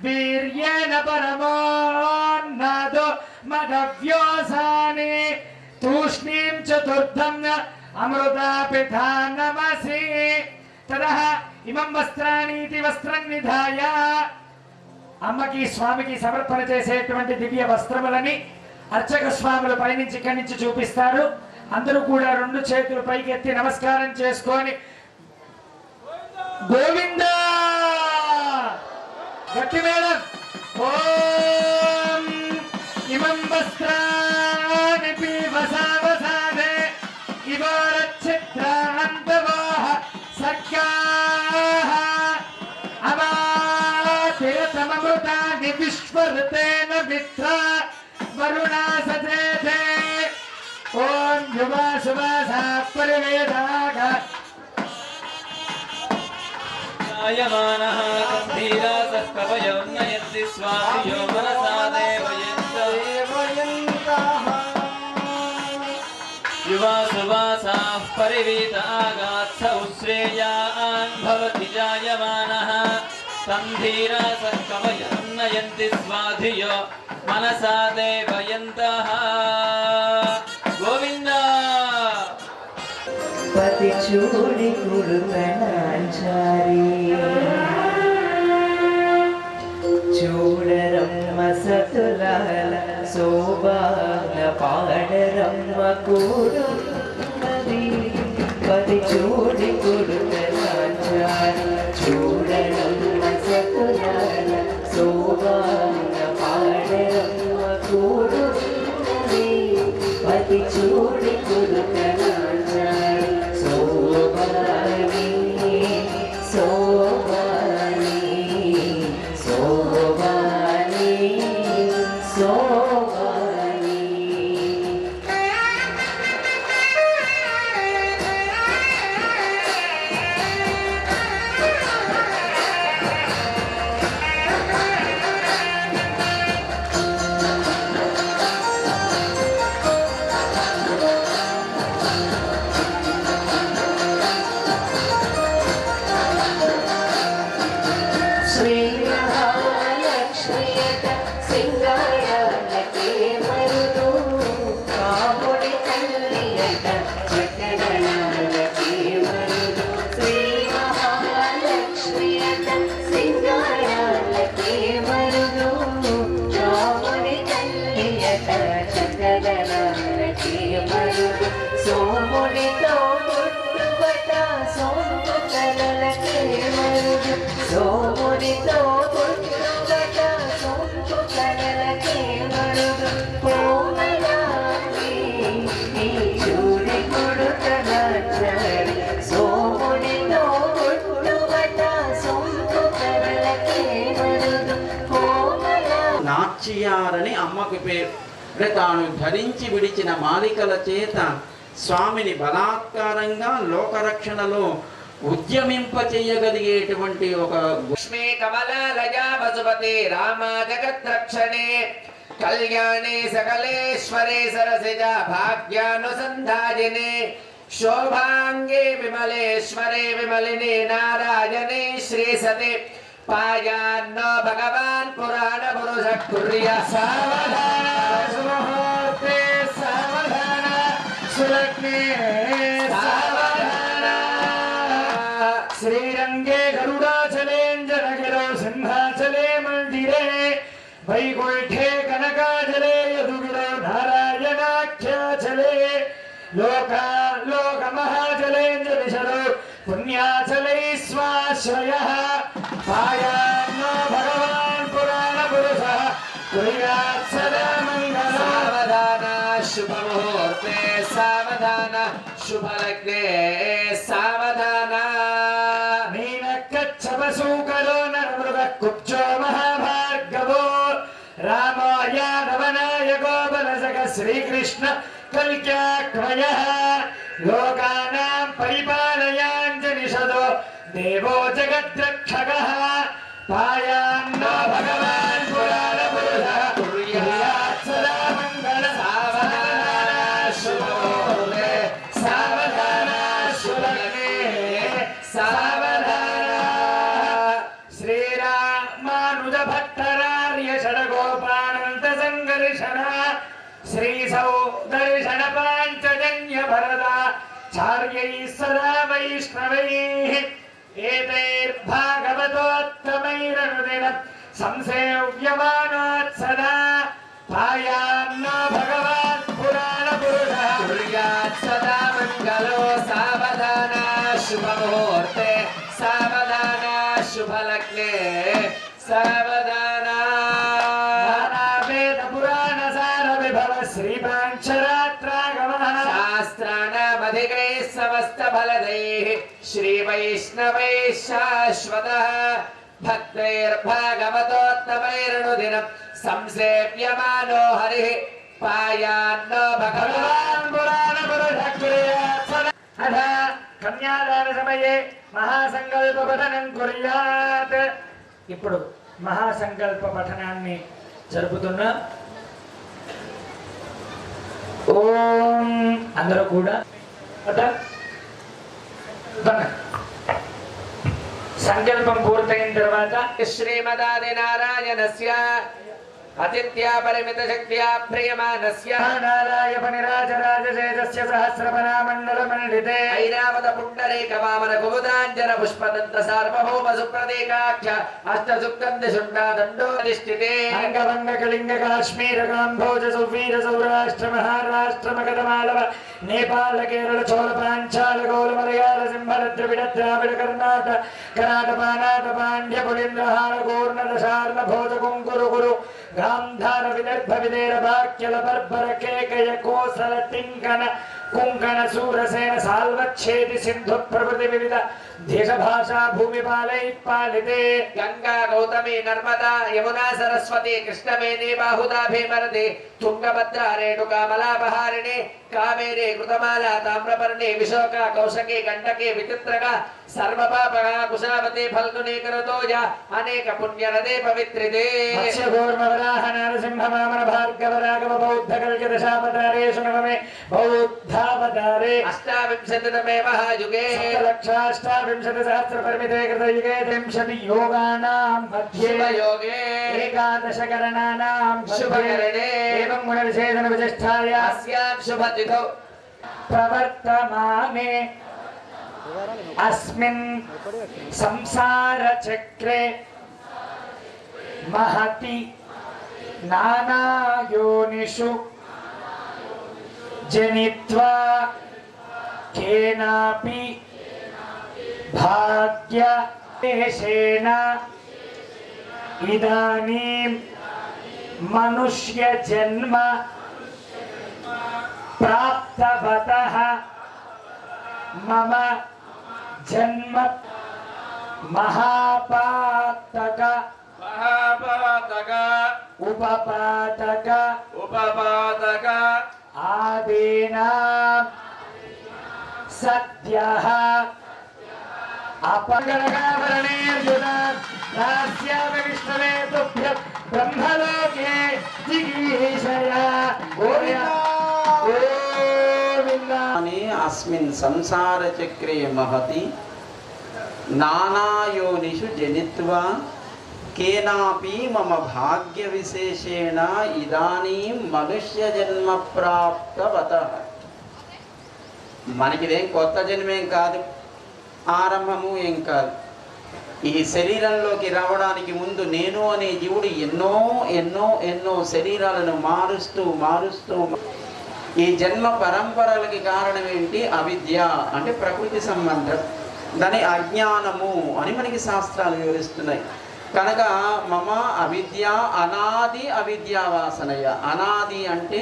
వీర్యేణ పరమోన్నాదో మదవ్యోసాని తూష్ణీం చతుర్థం అమృతాపిఠా నమసి తదః ఇమం వస్త్రాణీతి వస్త్రం నిధాయ అమ్మకి స్వామికి సమర్పణ చేసేటువంటి దివ్య వస్త్రములని అర్చక స్వాములు పైనుంచి ఇక్కడి నుంచి చూపిస్తారు. అందరూ కూడా రెండు చేతులు పైకి ఎత్తి నమస్కారం చేసుకొని గోవింద గట్టి మేడం ఓం ఇమం వస్త్రాణి వసావసానే ఇవారచ్చిత్రాంతవాహ సఖ్యాః అవాతిరతమమృతాని విశ్వరుతేన మిత్రా వరుణా సచేతే ఓం యువా సువాసా పరివేదాగ
యమానః గంభీరాసః కవయో నయతి స్వామియో మనసా దేవయంతః యువా సువాసాః పరివీతాగాత్స ఉశ్రేయాన్ భవతి జాయమానః సంధీరాసః కవయో నయతి స్వాధియో మనసా దేవయంతః గోవింద
పతి చూడి కుడుతనాచారి చూడరమ్మ సతులాల శోభాన పాడరమ్మ కూడు పతి చూడి కుడుతనాచారి చూడరమ్మ సతులాల శోభాన పాడరమ్మ కూడు పతి చూడి కుడుతనాచారి శోభాని శోభాని శోభాని శోభాని సోమునితో పుట్టుబట సొంపు కలలకే మరుదు కోమలాంగి నీ చూడి కొడుక నాచారి సోమునితో పుట్టుబట సొంపు కలలకే మరుదు కోమలా
నాచ్యారని అమ్మకు పేరు. అంటే తాను ధరించి విడిచిన మాలికల చేత స్వామిని బలాత్కారంగా లోకరక్షణలో ఉద్యమింప చేయగలిగేటువంటి ఒక
లక్ష్మీ కమలాలయా వసుపతి రామ జగద్రక్షణే కళ్యాణే సకలేశ్వరే సరసిజ భాగ్యానుసంధాజినే శోభాంగే విమలేశ్వరే విమలినే నారాయణే శ్రీసతే పాయాన్నో భగవాన్ పురాణ పురుష కుర్య సావధాన సుముహూర్తే సావధాన సులగ్నే సావధాన
శ్రీరంగే గరుడాచలేంజనగిరో సింహాచలే మందిరే వైకుంఠే కనకాచలే యదుగిరో నారాయణాఖ్యాచలే లోకమహాచలేంజలిశరో పుణ్యాచలై స్వాశ్రయః పాయాన్నో భగవాన్ పురాణ పురుషః కుర్యాత్ సదా మంగళం.
సావధాన శుభముహూర్తే సావధాన శుభలగ్నే సావధాన
మీనకచ్చపసూకలో నరమృగ కుబ్జో మహాభార్గవో రామో యాదవనాయకో బలసక శ్రీకృష్ణ కల్క్యాక్వయః లోకానాం పరిపాలయాంజనిషదో దేవో జగద్రక్షకః పాయాన్నో భగవాన్ పురాణ పురుషః కుర్యాత్ సదా మంగళం.
సావధాన శుభముహూర్తే సావధాన శుభలగ్నే సావధాన
శ్రీరామానుజ భట్టరార్య షడగోపానంత సంఘర్షణ శ్రీ సౌదర్శన పాంచజన్య భరద చార్యై సదా వైష్ణవైః ఏతైర్భాగవతోత్తమైరనుదిన సంసేవ్యమానాత్ సదా పాయాన్నో భగవాన్ పురాణ పురుషః
కుర్యాత్ సదా మంగళో సావధాన శుభముహూర్తే సావధాన శుభలగ్నే సావధాన
నానావేద పురాణ సార విభవ శ్రీపాంచరాత్రాగమః
శాస్త్రాణమధికైः సమస్తఫలదైः శ్రీవైష్ణవైः శాశ్వతः భక్తైర్భాగవతోత్తమైరనుదినం సంసేవ్యమానో హరిः పాయాన్నో భగవాన్
పురాణ పురుషః కుర్యాత్ సదా. అథ కన్యాదాన సమయే మహాసంకల్ప పఠనం కుర్యాత్. ఇప్పుడు మహాసంకల్ప పఠనాన్ని జరుపుతున్నా. ఓం అందరూ కూడా అట సంకల్పం పూర్తయిన తర్వాత
శ్రీమదాది నారాయణస్య అతిథ్యా పరిమిత శక్త్యా ప్రియమానస్య
నారాయ పనిరాజరాజశేషస్య సహస్రపరామండల మండితే
ఐరావత పుండరీక వామన కుముదాంజన పుష్పదంత సార్వభౌమ సుప్రతీకాఖ్య అష్టసుక్కంది శుండాదండో అధిష్ఠితే
అంగవంగ కళింగ కాశ్మీర కాంభోజ సౌవీర సౌరాష్ట్ర మహారాష్ట్ర మగధమాళవ నేపాల కేరళ చోళ పాంచాల గౌల మలయాళ సింహల ద్రవిడ ద్రావిడ కర్ణాట పానాట పాండ్య పులింద్రహార గోర్ణద శార్ణ భోజ కుంకురు గురు గాంధార విదర్భ విదేర భాక్యల బర్బర కేకయ కోసల తింకణ కుంకణ సూరసేన సాల్వచ్ఛేది సింధు ప్రకృతి వివిధ దేశ భాషా భూమి పాలై పాలితే
గంగా గౌతమి నర్మదా యమునా సరస్వతి కృష్ణవేణి బాహుదా భీమరతి తుంగభద్ర రేణుకా మలాపహారిణి కావేరి కృతమాల తామ్రపర్ణి విశోక కౌశకి గండకి విచిత్రక సర్వపాపక కుశావతి ఫల్గుని కరతోజ అనేక పుణ్యనదే పవిత్రితే
మత్స్యగోర్మవరాహ నరసింహ వామన భార్గవ రాఘవ బౌద్ధ కల్కి దశావతారేషు నవమే బౌద్ధావతారే
అష్టావింశతితమే మహాయుగే
సప్తలక్షాష్టావింశతి సహస్ర పరిమితే కృతయుగే త్రింశతి యోగానాం మధ్యే
శుభయోగే
ఏకాదశ కరణానాం
శుభకరణే
ఏవం గుణవిశేషణ విశిష్టాయ
అస్యాం శుభతిథౌ
ప్రవర్తమానే అస్మిన్ సంసార చక్రే మహతి నానాయోనిషు జనిత్వా కేనాపి భాగ్య विशेषेण इदानीं मनुष्य जन्म प्राप्तवतः मम जन्म महापातक उपपातक आदीनां सद्यः अपगर्भरणेर्युदास्यामि विष्णवे तुभ्यं ब्रह्मलोके जिगीषया
गोविन्दानि अस्मिन् संसारचक्रे महति नानायोनिषु जनित्वा केनापि मम भाग्यविशेषेण इदानीं मनुष्यजन्म प्राप्तवतः మనకిదేం కొత్త జన్మేం కాదు, ఆరంభము ఏం కాదు. ఈ శరీరంలోకి రావడానికి ముందు నేను అనే జీవుడు ఎన్నో ఎన్నో ఎన్నో శరీరాలను మారుస్తూ మారుస్తూ ఈ జన్మ పరంపరలకి కారణం ఏంటి? అవిద్య అంటే ప్రకృతి సంబంధం, దాని అజ్ఞానము అని మనకి శాస్త్రాలు వివరిస్తున్నాయి. కనుక మమ అవిద్య అనాది అవిద్యా వాసనయ. అనాది అంటే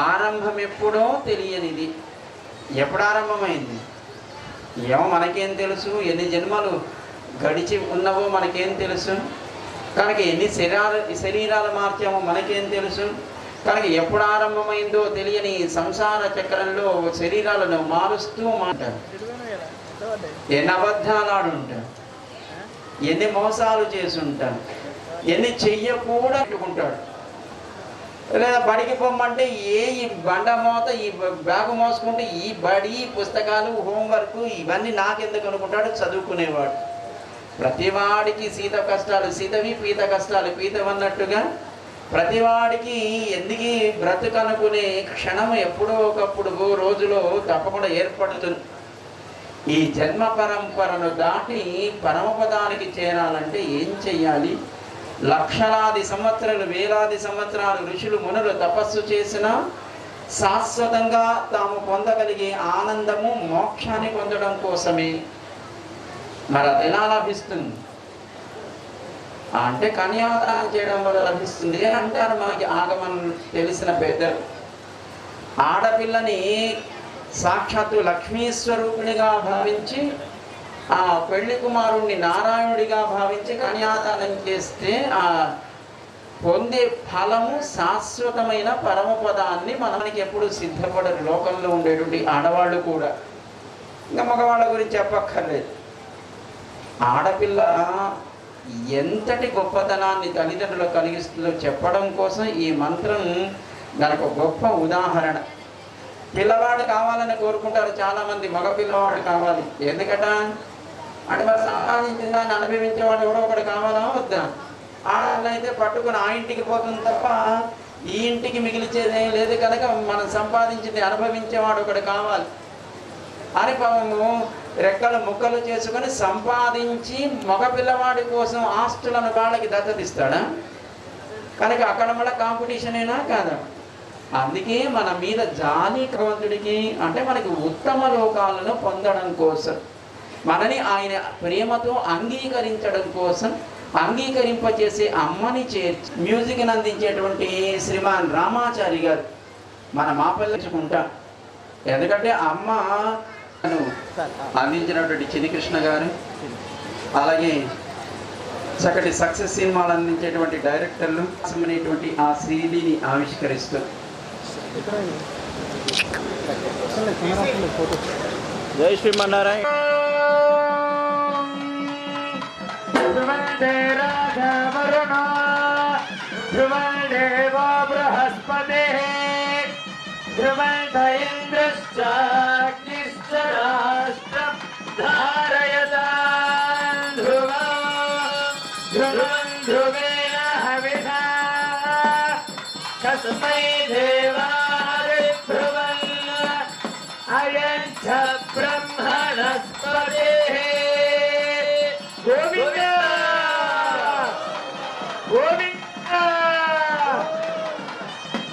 ఆరంభం ఎప్పుడో తెలియనిది. ఎప్పుడు ఆరంభమైంది ఏమో మనకేం తెలుసు? ఎన్ని జన్మలు గడిచి ఉన్నవో మనకేం తెలుసు? కనుక ఎన్ని శరీరాలు మార్చామో మనకేం తెలుసు? కనుక ఎప్పుడు ఆరంభమైందో తెలియని సంసార చక్రంలో శరీరాలను మారుస్తూ మాట్లాడు. ఎన్ని అబద్ధాలు ఆడుంటాడు, ఎన్ని మోసాలు చేసుంటాడు, ఎన్ని చెయ్యకూడా పెట్టుకుంటాడు. లేదా బడికి పొమ్మంటే ఈ బండ మోత ఈ బ్యాగు మోసుకుంటే ఈ బడి పుస్తకాలు హోంవర్క్ ఇవన్నీ నాకెందుకు అనుకుంటాడు చదువుకునేవాడు. ప్రతివాడికి సీత కష్టాలు సీతవి, పీత కష్టాలు పీతవన్నట్టుగా ప్రతివాడికి ఎందుకు బ్రతుకు అనుకునే క్షణం ఎప్పుడో ఒకప్పుడు రోజులో తప్పకుండా ఏర్పడుతుంది. ఈ జన్మ పరంపరను దాటి పరమపదానికి చేరాలంటే ఏం చెయ్యాలి? లక్షలాది సంవత్సరాలు వేలాది సంవత్సరాలు ఋషులు మునులు తపస్సు చేసిన శాశ్వతంగా తాము పొందగలిగే ఆనందము మోక్షాన్ని పొందడం కోసమే. మరి అది ఎలా లభిస్తుంది అంటే కన్యాదానం చేయడం వల్ల లభిస్తుంది అంటారు మనకి ఆగమనం తెలిసిన పెద్దలు. ఆడపిల్లని సాక్షాత్తు లక్ష్మీ స్వరూపిణిగా భావించి ఆ పెళ్లి కుమారుణ్ణి నారాయణుడిగా భావించి కన్యాదానం చేస్తే ఆ పొందే ఫలము శాశ్వతమైన పరమపదాన్ని మనకి ఎప్పుడు సిద్ధపడరు లోకంలో ఉండేటువంటి ఆడవాళ్ళు కూడా. ఇంకా మగవాళ్ళ గురించి చెప్పక్కర్లేదు. ఆడపిల్ల ఎంతటి గొప్పతనాన్ని తల్లిదండ్రులు కలిగిస్తుందో చెప్పడం కోసం ఈ మంత్రం దానికి ఒక గొప్ప ఉదాహరణ. పిల్లవాడు కావాలని కోరుకుంటారు చాలామంది, మగ పిల్లవాడు కావాలి. ఎందుకట అంటే మరి సంపాదించిన దాన్ని అనుభవించేవాడు ఎవడో ఒకటి కావాలా వద్దా? ఆడవాళ్ళైతే పట్టుకుని ఆ ఇంటికి పోతుంది తప్ప ఈ ఇంటికి మిగిలిచేదేం లేదు. కనుక మనం సంపాదించింది అనుభవించేవాడు ఒకటి కావాలి అని పాపము రెక్కలు ముక్కలు చేసుకొని సంపాదించి మగ పిల్లవాడి కోసం ఆస్తులను వాళ్ళకి దత్తతిస్తాడా? కనుక అక్కడ మళ్ళీ కాంపిటీషన్ అయినా కాదా? అందుకే మన మీద జాలి భగవంతుడికి అంటే మనకి ఉత్తమ లోకాలను పొందడం కోసం, మనని ఆయన ప్రేమతో అంగీకరించడం కోసం అంగీకరింపచేసే అమ్మని చేర్చి మ్యూజిక్ని అందించేటువంటి శ్రీమాన్ రామాచారి గారు మన మాపల్లించుకుంటా. ఎందుకంటే అమ్మ అందించినటువంటి చిన్నికృష్ణ గారు, అలాగే చక్కటి సక్సెస్ సినిమాలు అందించేటువంటి డైరెక్టర్లు అనేటువంటి ఆ శ్రీలిని ఆవిష్కరిస్తూ
జై శ్రీమన్నారాయణ.
బృహస్పతి ధ్రువంత ఇంద్రశ్చాగ్నిశ్చ రాష్ట్రం ధారయతాన్ ధ్రువం ధ్రువేణ హవిషా కస్మై దేవాయ ధ్రువం అయం చ బ్రహ్మణస్పతే. గోవింద గోవింద.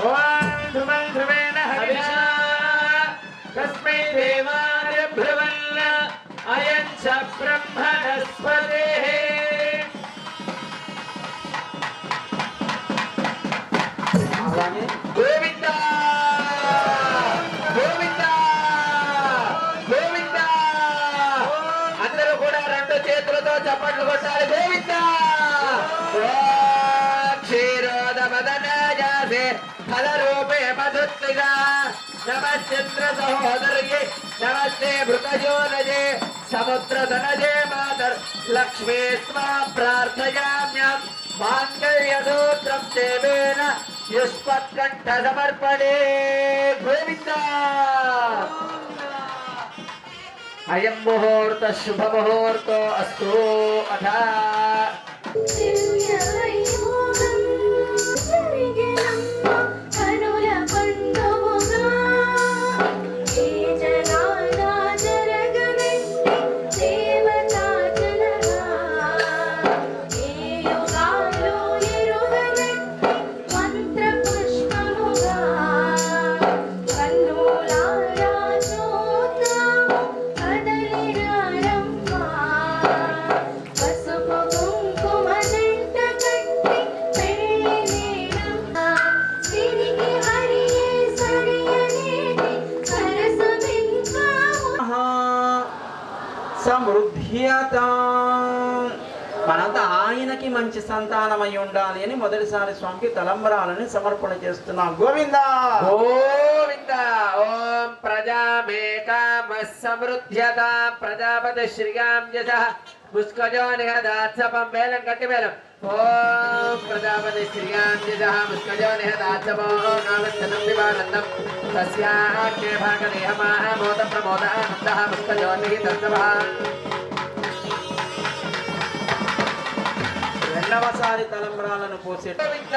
ఓం ధ్రువం ధ్రువేణ హవిషా కస్మై దేవాయ ధ్రువం అయం చ బ్రహ్మణస్పతే.
అందరూ కూడా రెండు చేతులతో చప్పట్లు కొట్టాలి. గోవింద క్షీరోదమదనజాసే ఫలరూపే మధుత్తిగా నమశ్చంద్ర సహోదర్యే నమస్తే భృతయోనజే సముద్రధనజే మాతర్ లక్ష్మీ స్వా ప్రార్థయామ్యం మాంగళ్యసూత్రం దేవేన యుష్మత్కంఠ సమర్పణే. గోవింద అయం ముహూర్త శుభ ముహూర్తో అస్తు. అథ
దివ్యయోగం జరిగినమ్మ కనుల పండుగగా ఏ జనాల జరగనెట్టి దేవతా జనగా ఏ యుగాలు ఎరుగనెట్టి మంత్ర పుష్పముగా కన్నులారా చూద్దాము కదలినారమ్మ పసుపు కుంకుమ జంట కట్టి పెళ్ళినేనమ్మ తిరిగి హరియే సరియనేటి సరసమింకాము
సమృద్ధ్యత. మనంతా ఆయనకి మంచి సంతానమై ఉండాలి అని మొదటిసారి స్వామికి తలంబరాలని సమర్పణ చేస్తున్నాం. గోవింద
గోవింద. ఓం ప్రజామేకామ సమృద్ధ్యత ప్రజాపతి శ్రీయాం యశః ముస్కజో నిహదాత్సపం. వేలం కట్టి వేలం. ఓం ప్రజాపతి శ్రీయాం యశః ముస్కజో నిహదాత్సపో నామస్తనం వివానందం తస్యాగ్నే భాగదేహమాహ మోద ప్రమోదానందః ముస్కజో నిహితత్సవః.
రెండవసారి తలంబరాలను పోసే
గోవింద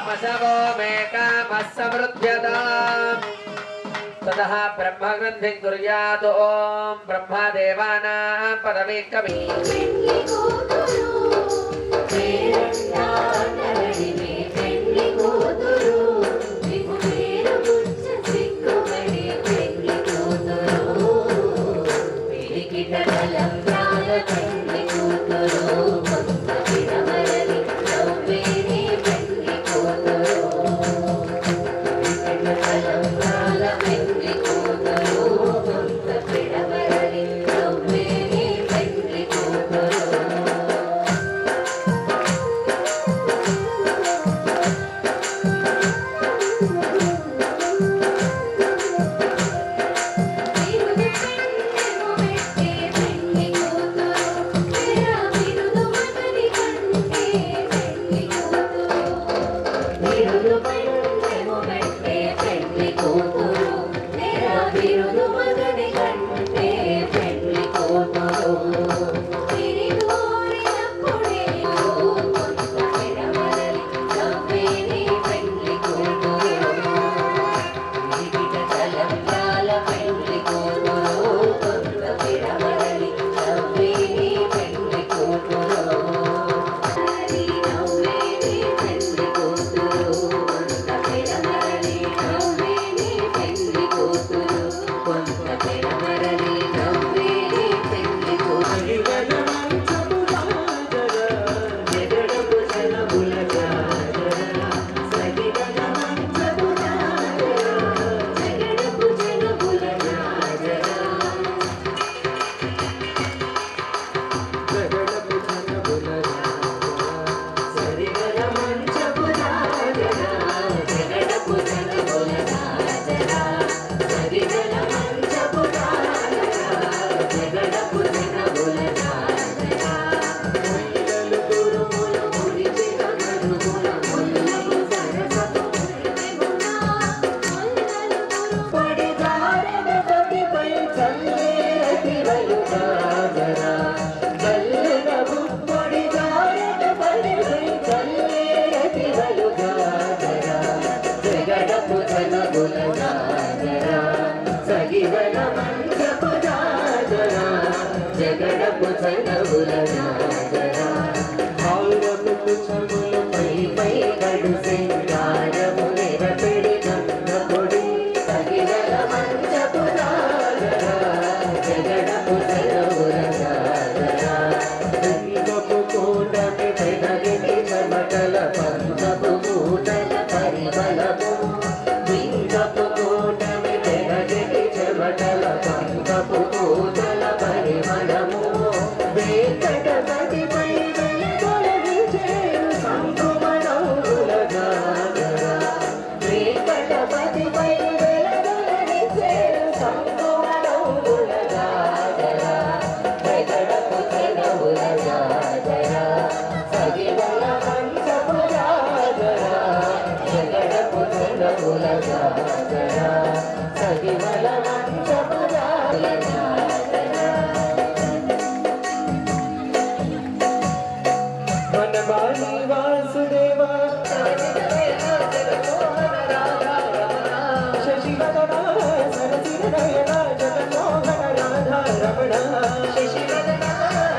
పశవో మేకామ సమృద్ధ్యత తదః బ్రహ్మగ్రంథిం కుర్యాత్. ఓం బ్రహ్మదేవానాం పదవీ కవి.
పెళ్లి కూతురు పేరంటాడబడిని పెళ్లి కూతురు నీకు పేరు గుచ్చ సిగ్గుబడి పెళ్లి కూతురు పిడికిట కలంబ్రాల పెళ్లి కూతురు కొత్త పిడమరలి నవ్వేని పెళ్లి కూతురు పిడికిట కలంబ్రాల పెళ్లి కూతురు కొత్త పిడమరలి నవ్వేని పెళ్లి కూతురు. బిరుదు పెన్నెము పెట్టే పెళ్లి కూతురు తెరా బిరుదు మగని కంటే పెళ్లి కూతురు. బిరుదు పెన్నెము పెట్టే పెళ్లి కూతురు తెరా బిరుదు మగని కంటే పెళ్లి కూతురు. తిరిగోరినప్పుడే కొత్త పిడమరలి నవ్వేని పెళ్లి కూతురు పిడికిట కలంబ్రాల పెళ్లి కూతురు కొత్త పిడమరలి నవ్వేని పెళ్లి కూతురు నవ్వేని పెళ్లి కూతురు కొత్త పిడమరలి నవ్వేని పెళ్లి కూతురు కొత్త పిడమరలి నవ్వేని పెళ్లి కూతురు. జగడపు జనముల జాగర సగిదల మంచపు జాగర జగడపు జనముల జాగర సరిగల మంచపు జాగర జగడపు జనముల జాగర సరిగల మంచపు జాగర జగడపు జనముల జాగర ముల్లలు గురుములు ముడిచిన గరుముల ముల్లలు సరసపు మురిమెగుణ ముల్లలు గురుపడి దారిన గతిపై చల్లేరటి వలుగాగర చల్లెన గుప్పడి దారిన గతిపై చల్లేరటి వలుగాగర జగడపు జనముల జాగర సగివల మంచపు జాగర జగడపు జనముల జాగర భారము చములు పై పై గడు సింగారము నిరపెడి కన్నపొడి సగివల మంచపు జాగర జగడపు జనముల జాగర లింగపు కూడమి పెనగిని చెమటల పంచపు కూటల పరిమళము లింగపు కూటమి పెనగిని చెమటల పంచపు కూటల పరిమళము పెదవుల జాజరా సగివల మంచపు జాజరా జగడపు పెదవుల జాజరా సగివల మంచపు జాజరా వనమాలి వాసుదేవా శశివదనా సరసిరనయనా జగన్మోహన రాధా రమణ శశివదనా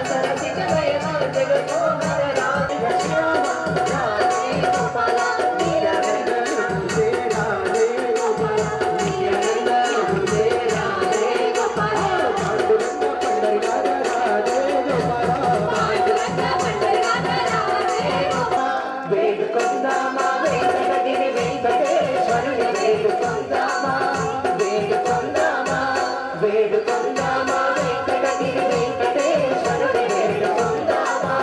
సరసిరనయనా జగన్మోహన రాధా శ్యామ రాధే గోపాల నీలకంఠే రాధే గోపాల నీలకంఠే రాధే గోపాల పాండురంగ పండరిగాధ రాధే గోపాల పాండురంగ పండరిగాధ రాధే గోపాల వేడుకొందామా వెంకటగిరి వెంకటేశ్వరుని వేడుకొందామా వేడుకొందామా వేడుకొందామా వెంకటగిరి వెంకటేశ్వరుని వేడుకొందామా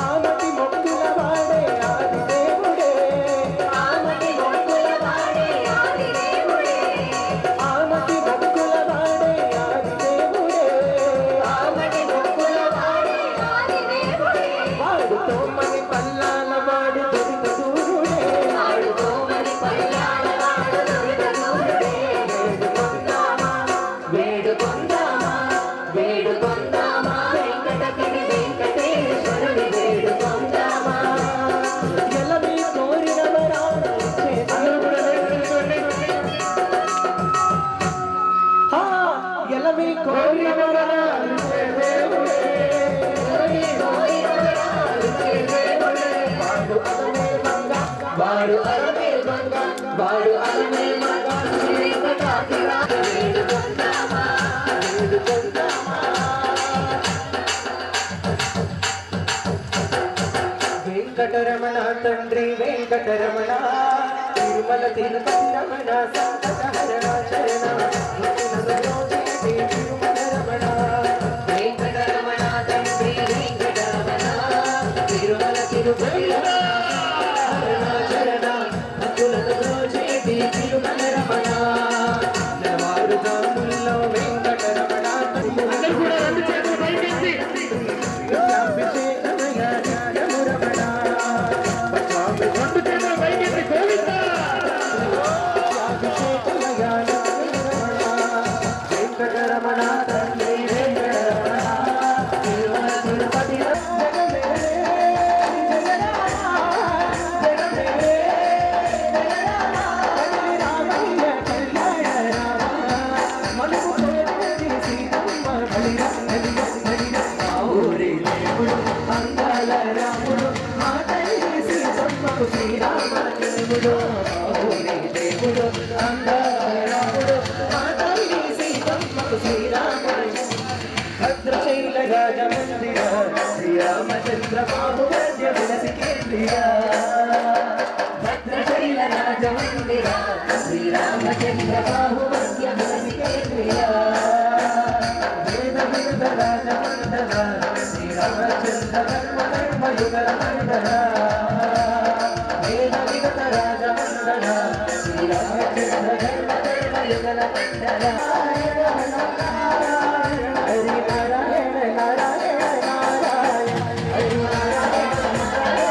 ఆమటి మొక్కుల వాడే ఆది దేవుడే ఆమటి మొక్కుల వాడే ఆది దేవుడే ఆమటి మొక్కుల వాడే ఆది దేవుడే ఆమటి మొక్కుల వాడే ఆది దేవుడే వాడుతో మని పల్లాల వాడు దురిత దూరుడే వాడుతో మని పల్లాల వాడు దురిత దూరుడే వేడుకొందామా వేడుకొందామా వెంకటగిరి వెంకటేశ్వరుని వేడుకొందామా ఎలమి కోరిన వరాలు ఎలమి కోరిన వరాలు దేవుడే వాడు అరమే మంగ వాడు అరమే మంగ వేడుకొందామా వేడుకొందామా వెంకటరమణ తండ్రి వెంకటరమణ తిరుమల తిరుపతి రమణ సంకటహరణ చరణ తిరుమల రమణ వెంకటరమణ తండ్రి వెంకటరమణ తిరుమల తిరుపతి రమణ చరణ భక్తులతో చేటి తిరుమల రమణ నవారు దాముల్లో వెంకటరమణ అందరూ కూడా రెండు చేతులు పైకెత్తి అభిషేకమయ నిత్యము రమణ రెండు చేతులు పైకెత్తి గోవిందా అభిషేకమయ నిత్యము రమణ వెంకటరమణ తండ్రి వెంకటరమణ తిరుమల తిరుపతి అందాల రాముడు మాతల్లి సీతమ్మకు శ్రీరామచంద్రుడు దేవుడు అందాల రాముడు మాతల్లి సీతమ్మకు శ్రీరామచంద్రుడు భద్రశైల రాజమందిర శ్రీరామచంద్ర బాబు మధ్య విలసి కేంద్రియ భద్రశైల రాజమందిర శ్రీరామచంద్ర బాబు మధ్య విలసి కేంద్రియ వేద విరుద రాజమందర శ్రీరామచంద్ర ధర్మ ధర్మ యుగల మందర వేద విరుద రాజమందర శ్రీరామచంద్ర ధర్మ ధర్మ యుగల మందర హరి నారాయణ నారాయణ నారాయణ హరి నారాయణ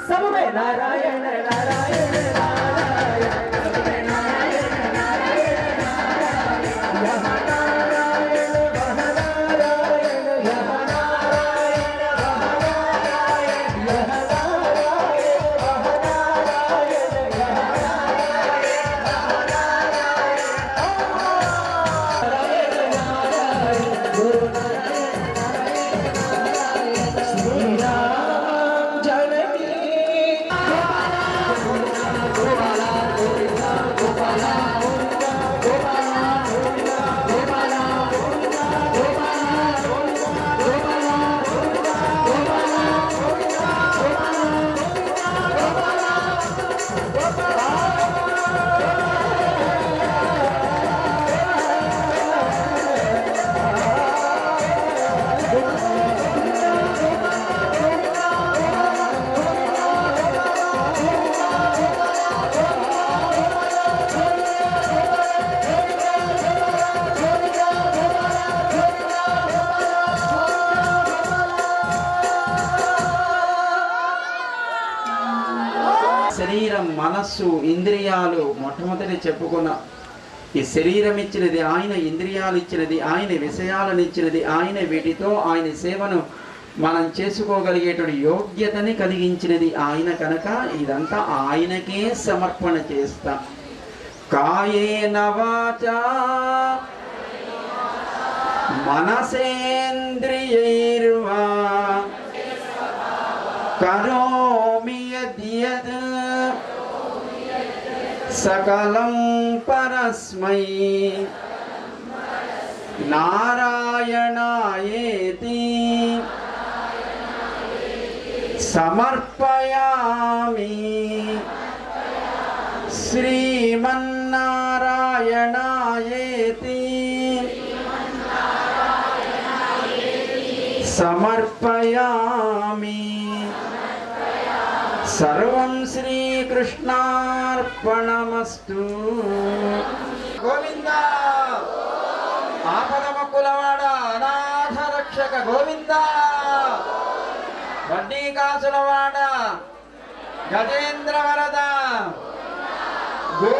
सबमें नारायण नारायण नारायण सबमें नारायण नारायण
శరీరం, మనస్సు, ఇంద్రియాలు మొట్టమొదటి చెప్పుకున్న ఈ శరీరం ఇచ్చినది ఆయన, ఇంద్రియాలు ఇచ్చినది ఆయన, విషయాలను ఇచ్చినది ఆయన, వీటితో ఆయన సేవను మనం చేసుకోగలిగేటువంటి యోగ్యతని కలిగించినది ఆయన కనుక ఇదంతా ఆయనకే సమర్పణ చేస్తాం. కాయేన వాచా మనసేంద్రియైర్వా కరోమి యద్యద్ సకలం పరస్మై నారాయణాయేతి సమర్పయామి. శ్రీమన్నారాయణాయేతి సమర్పయామి. సర్వం శ్రీకృష్ణార్పణమస్తు. గోవింద ఆపదమక్కులవాడ అనాథ రక్షక గోవింద, వడ్డీ కాసులవాడ గజేంద్ర వరద గో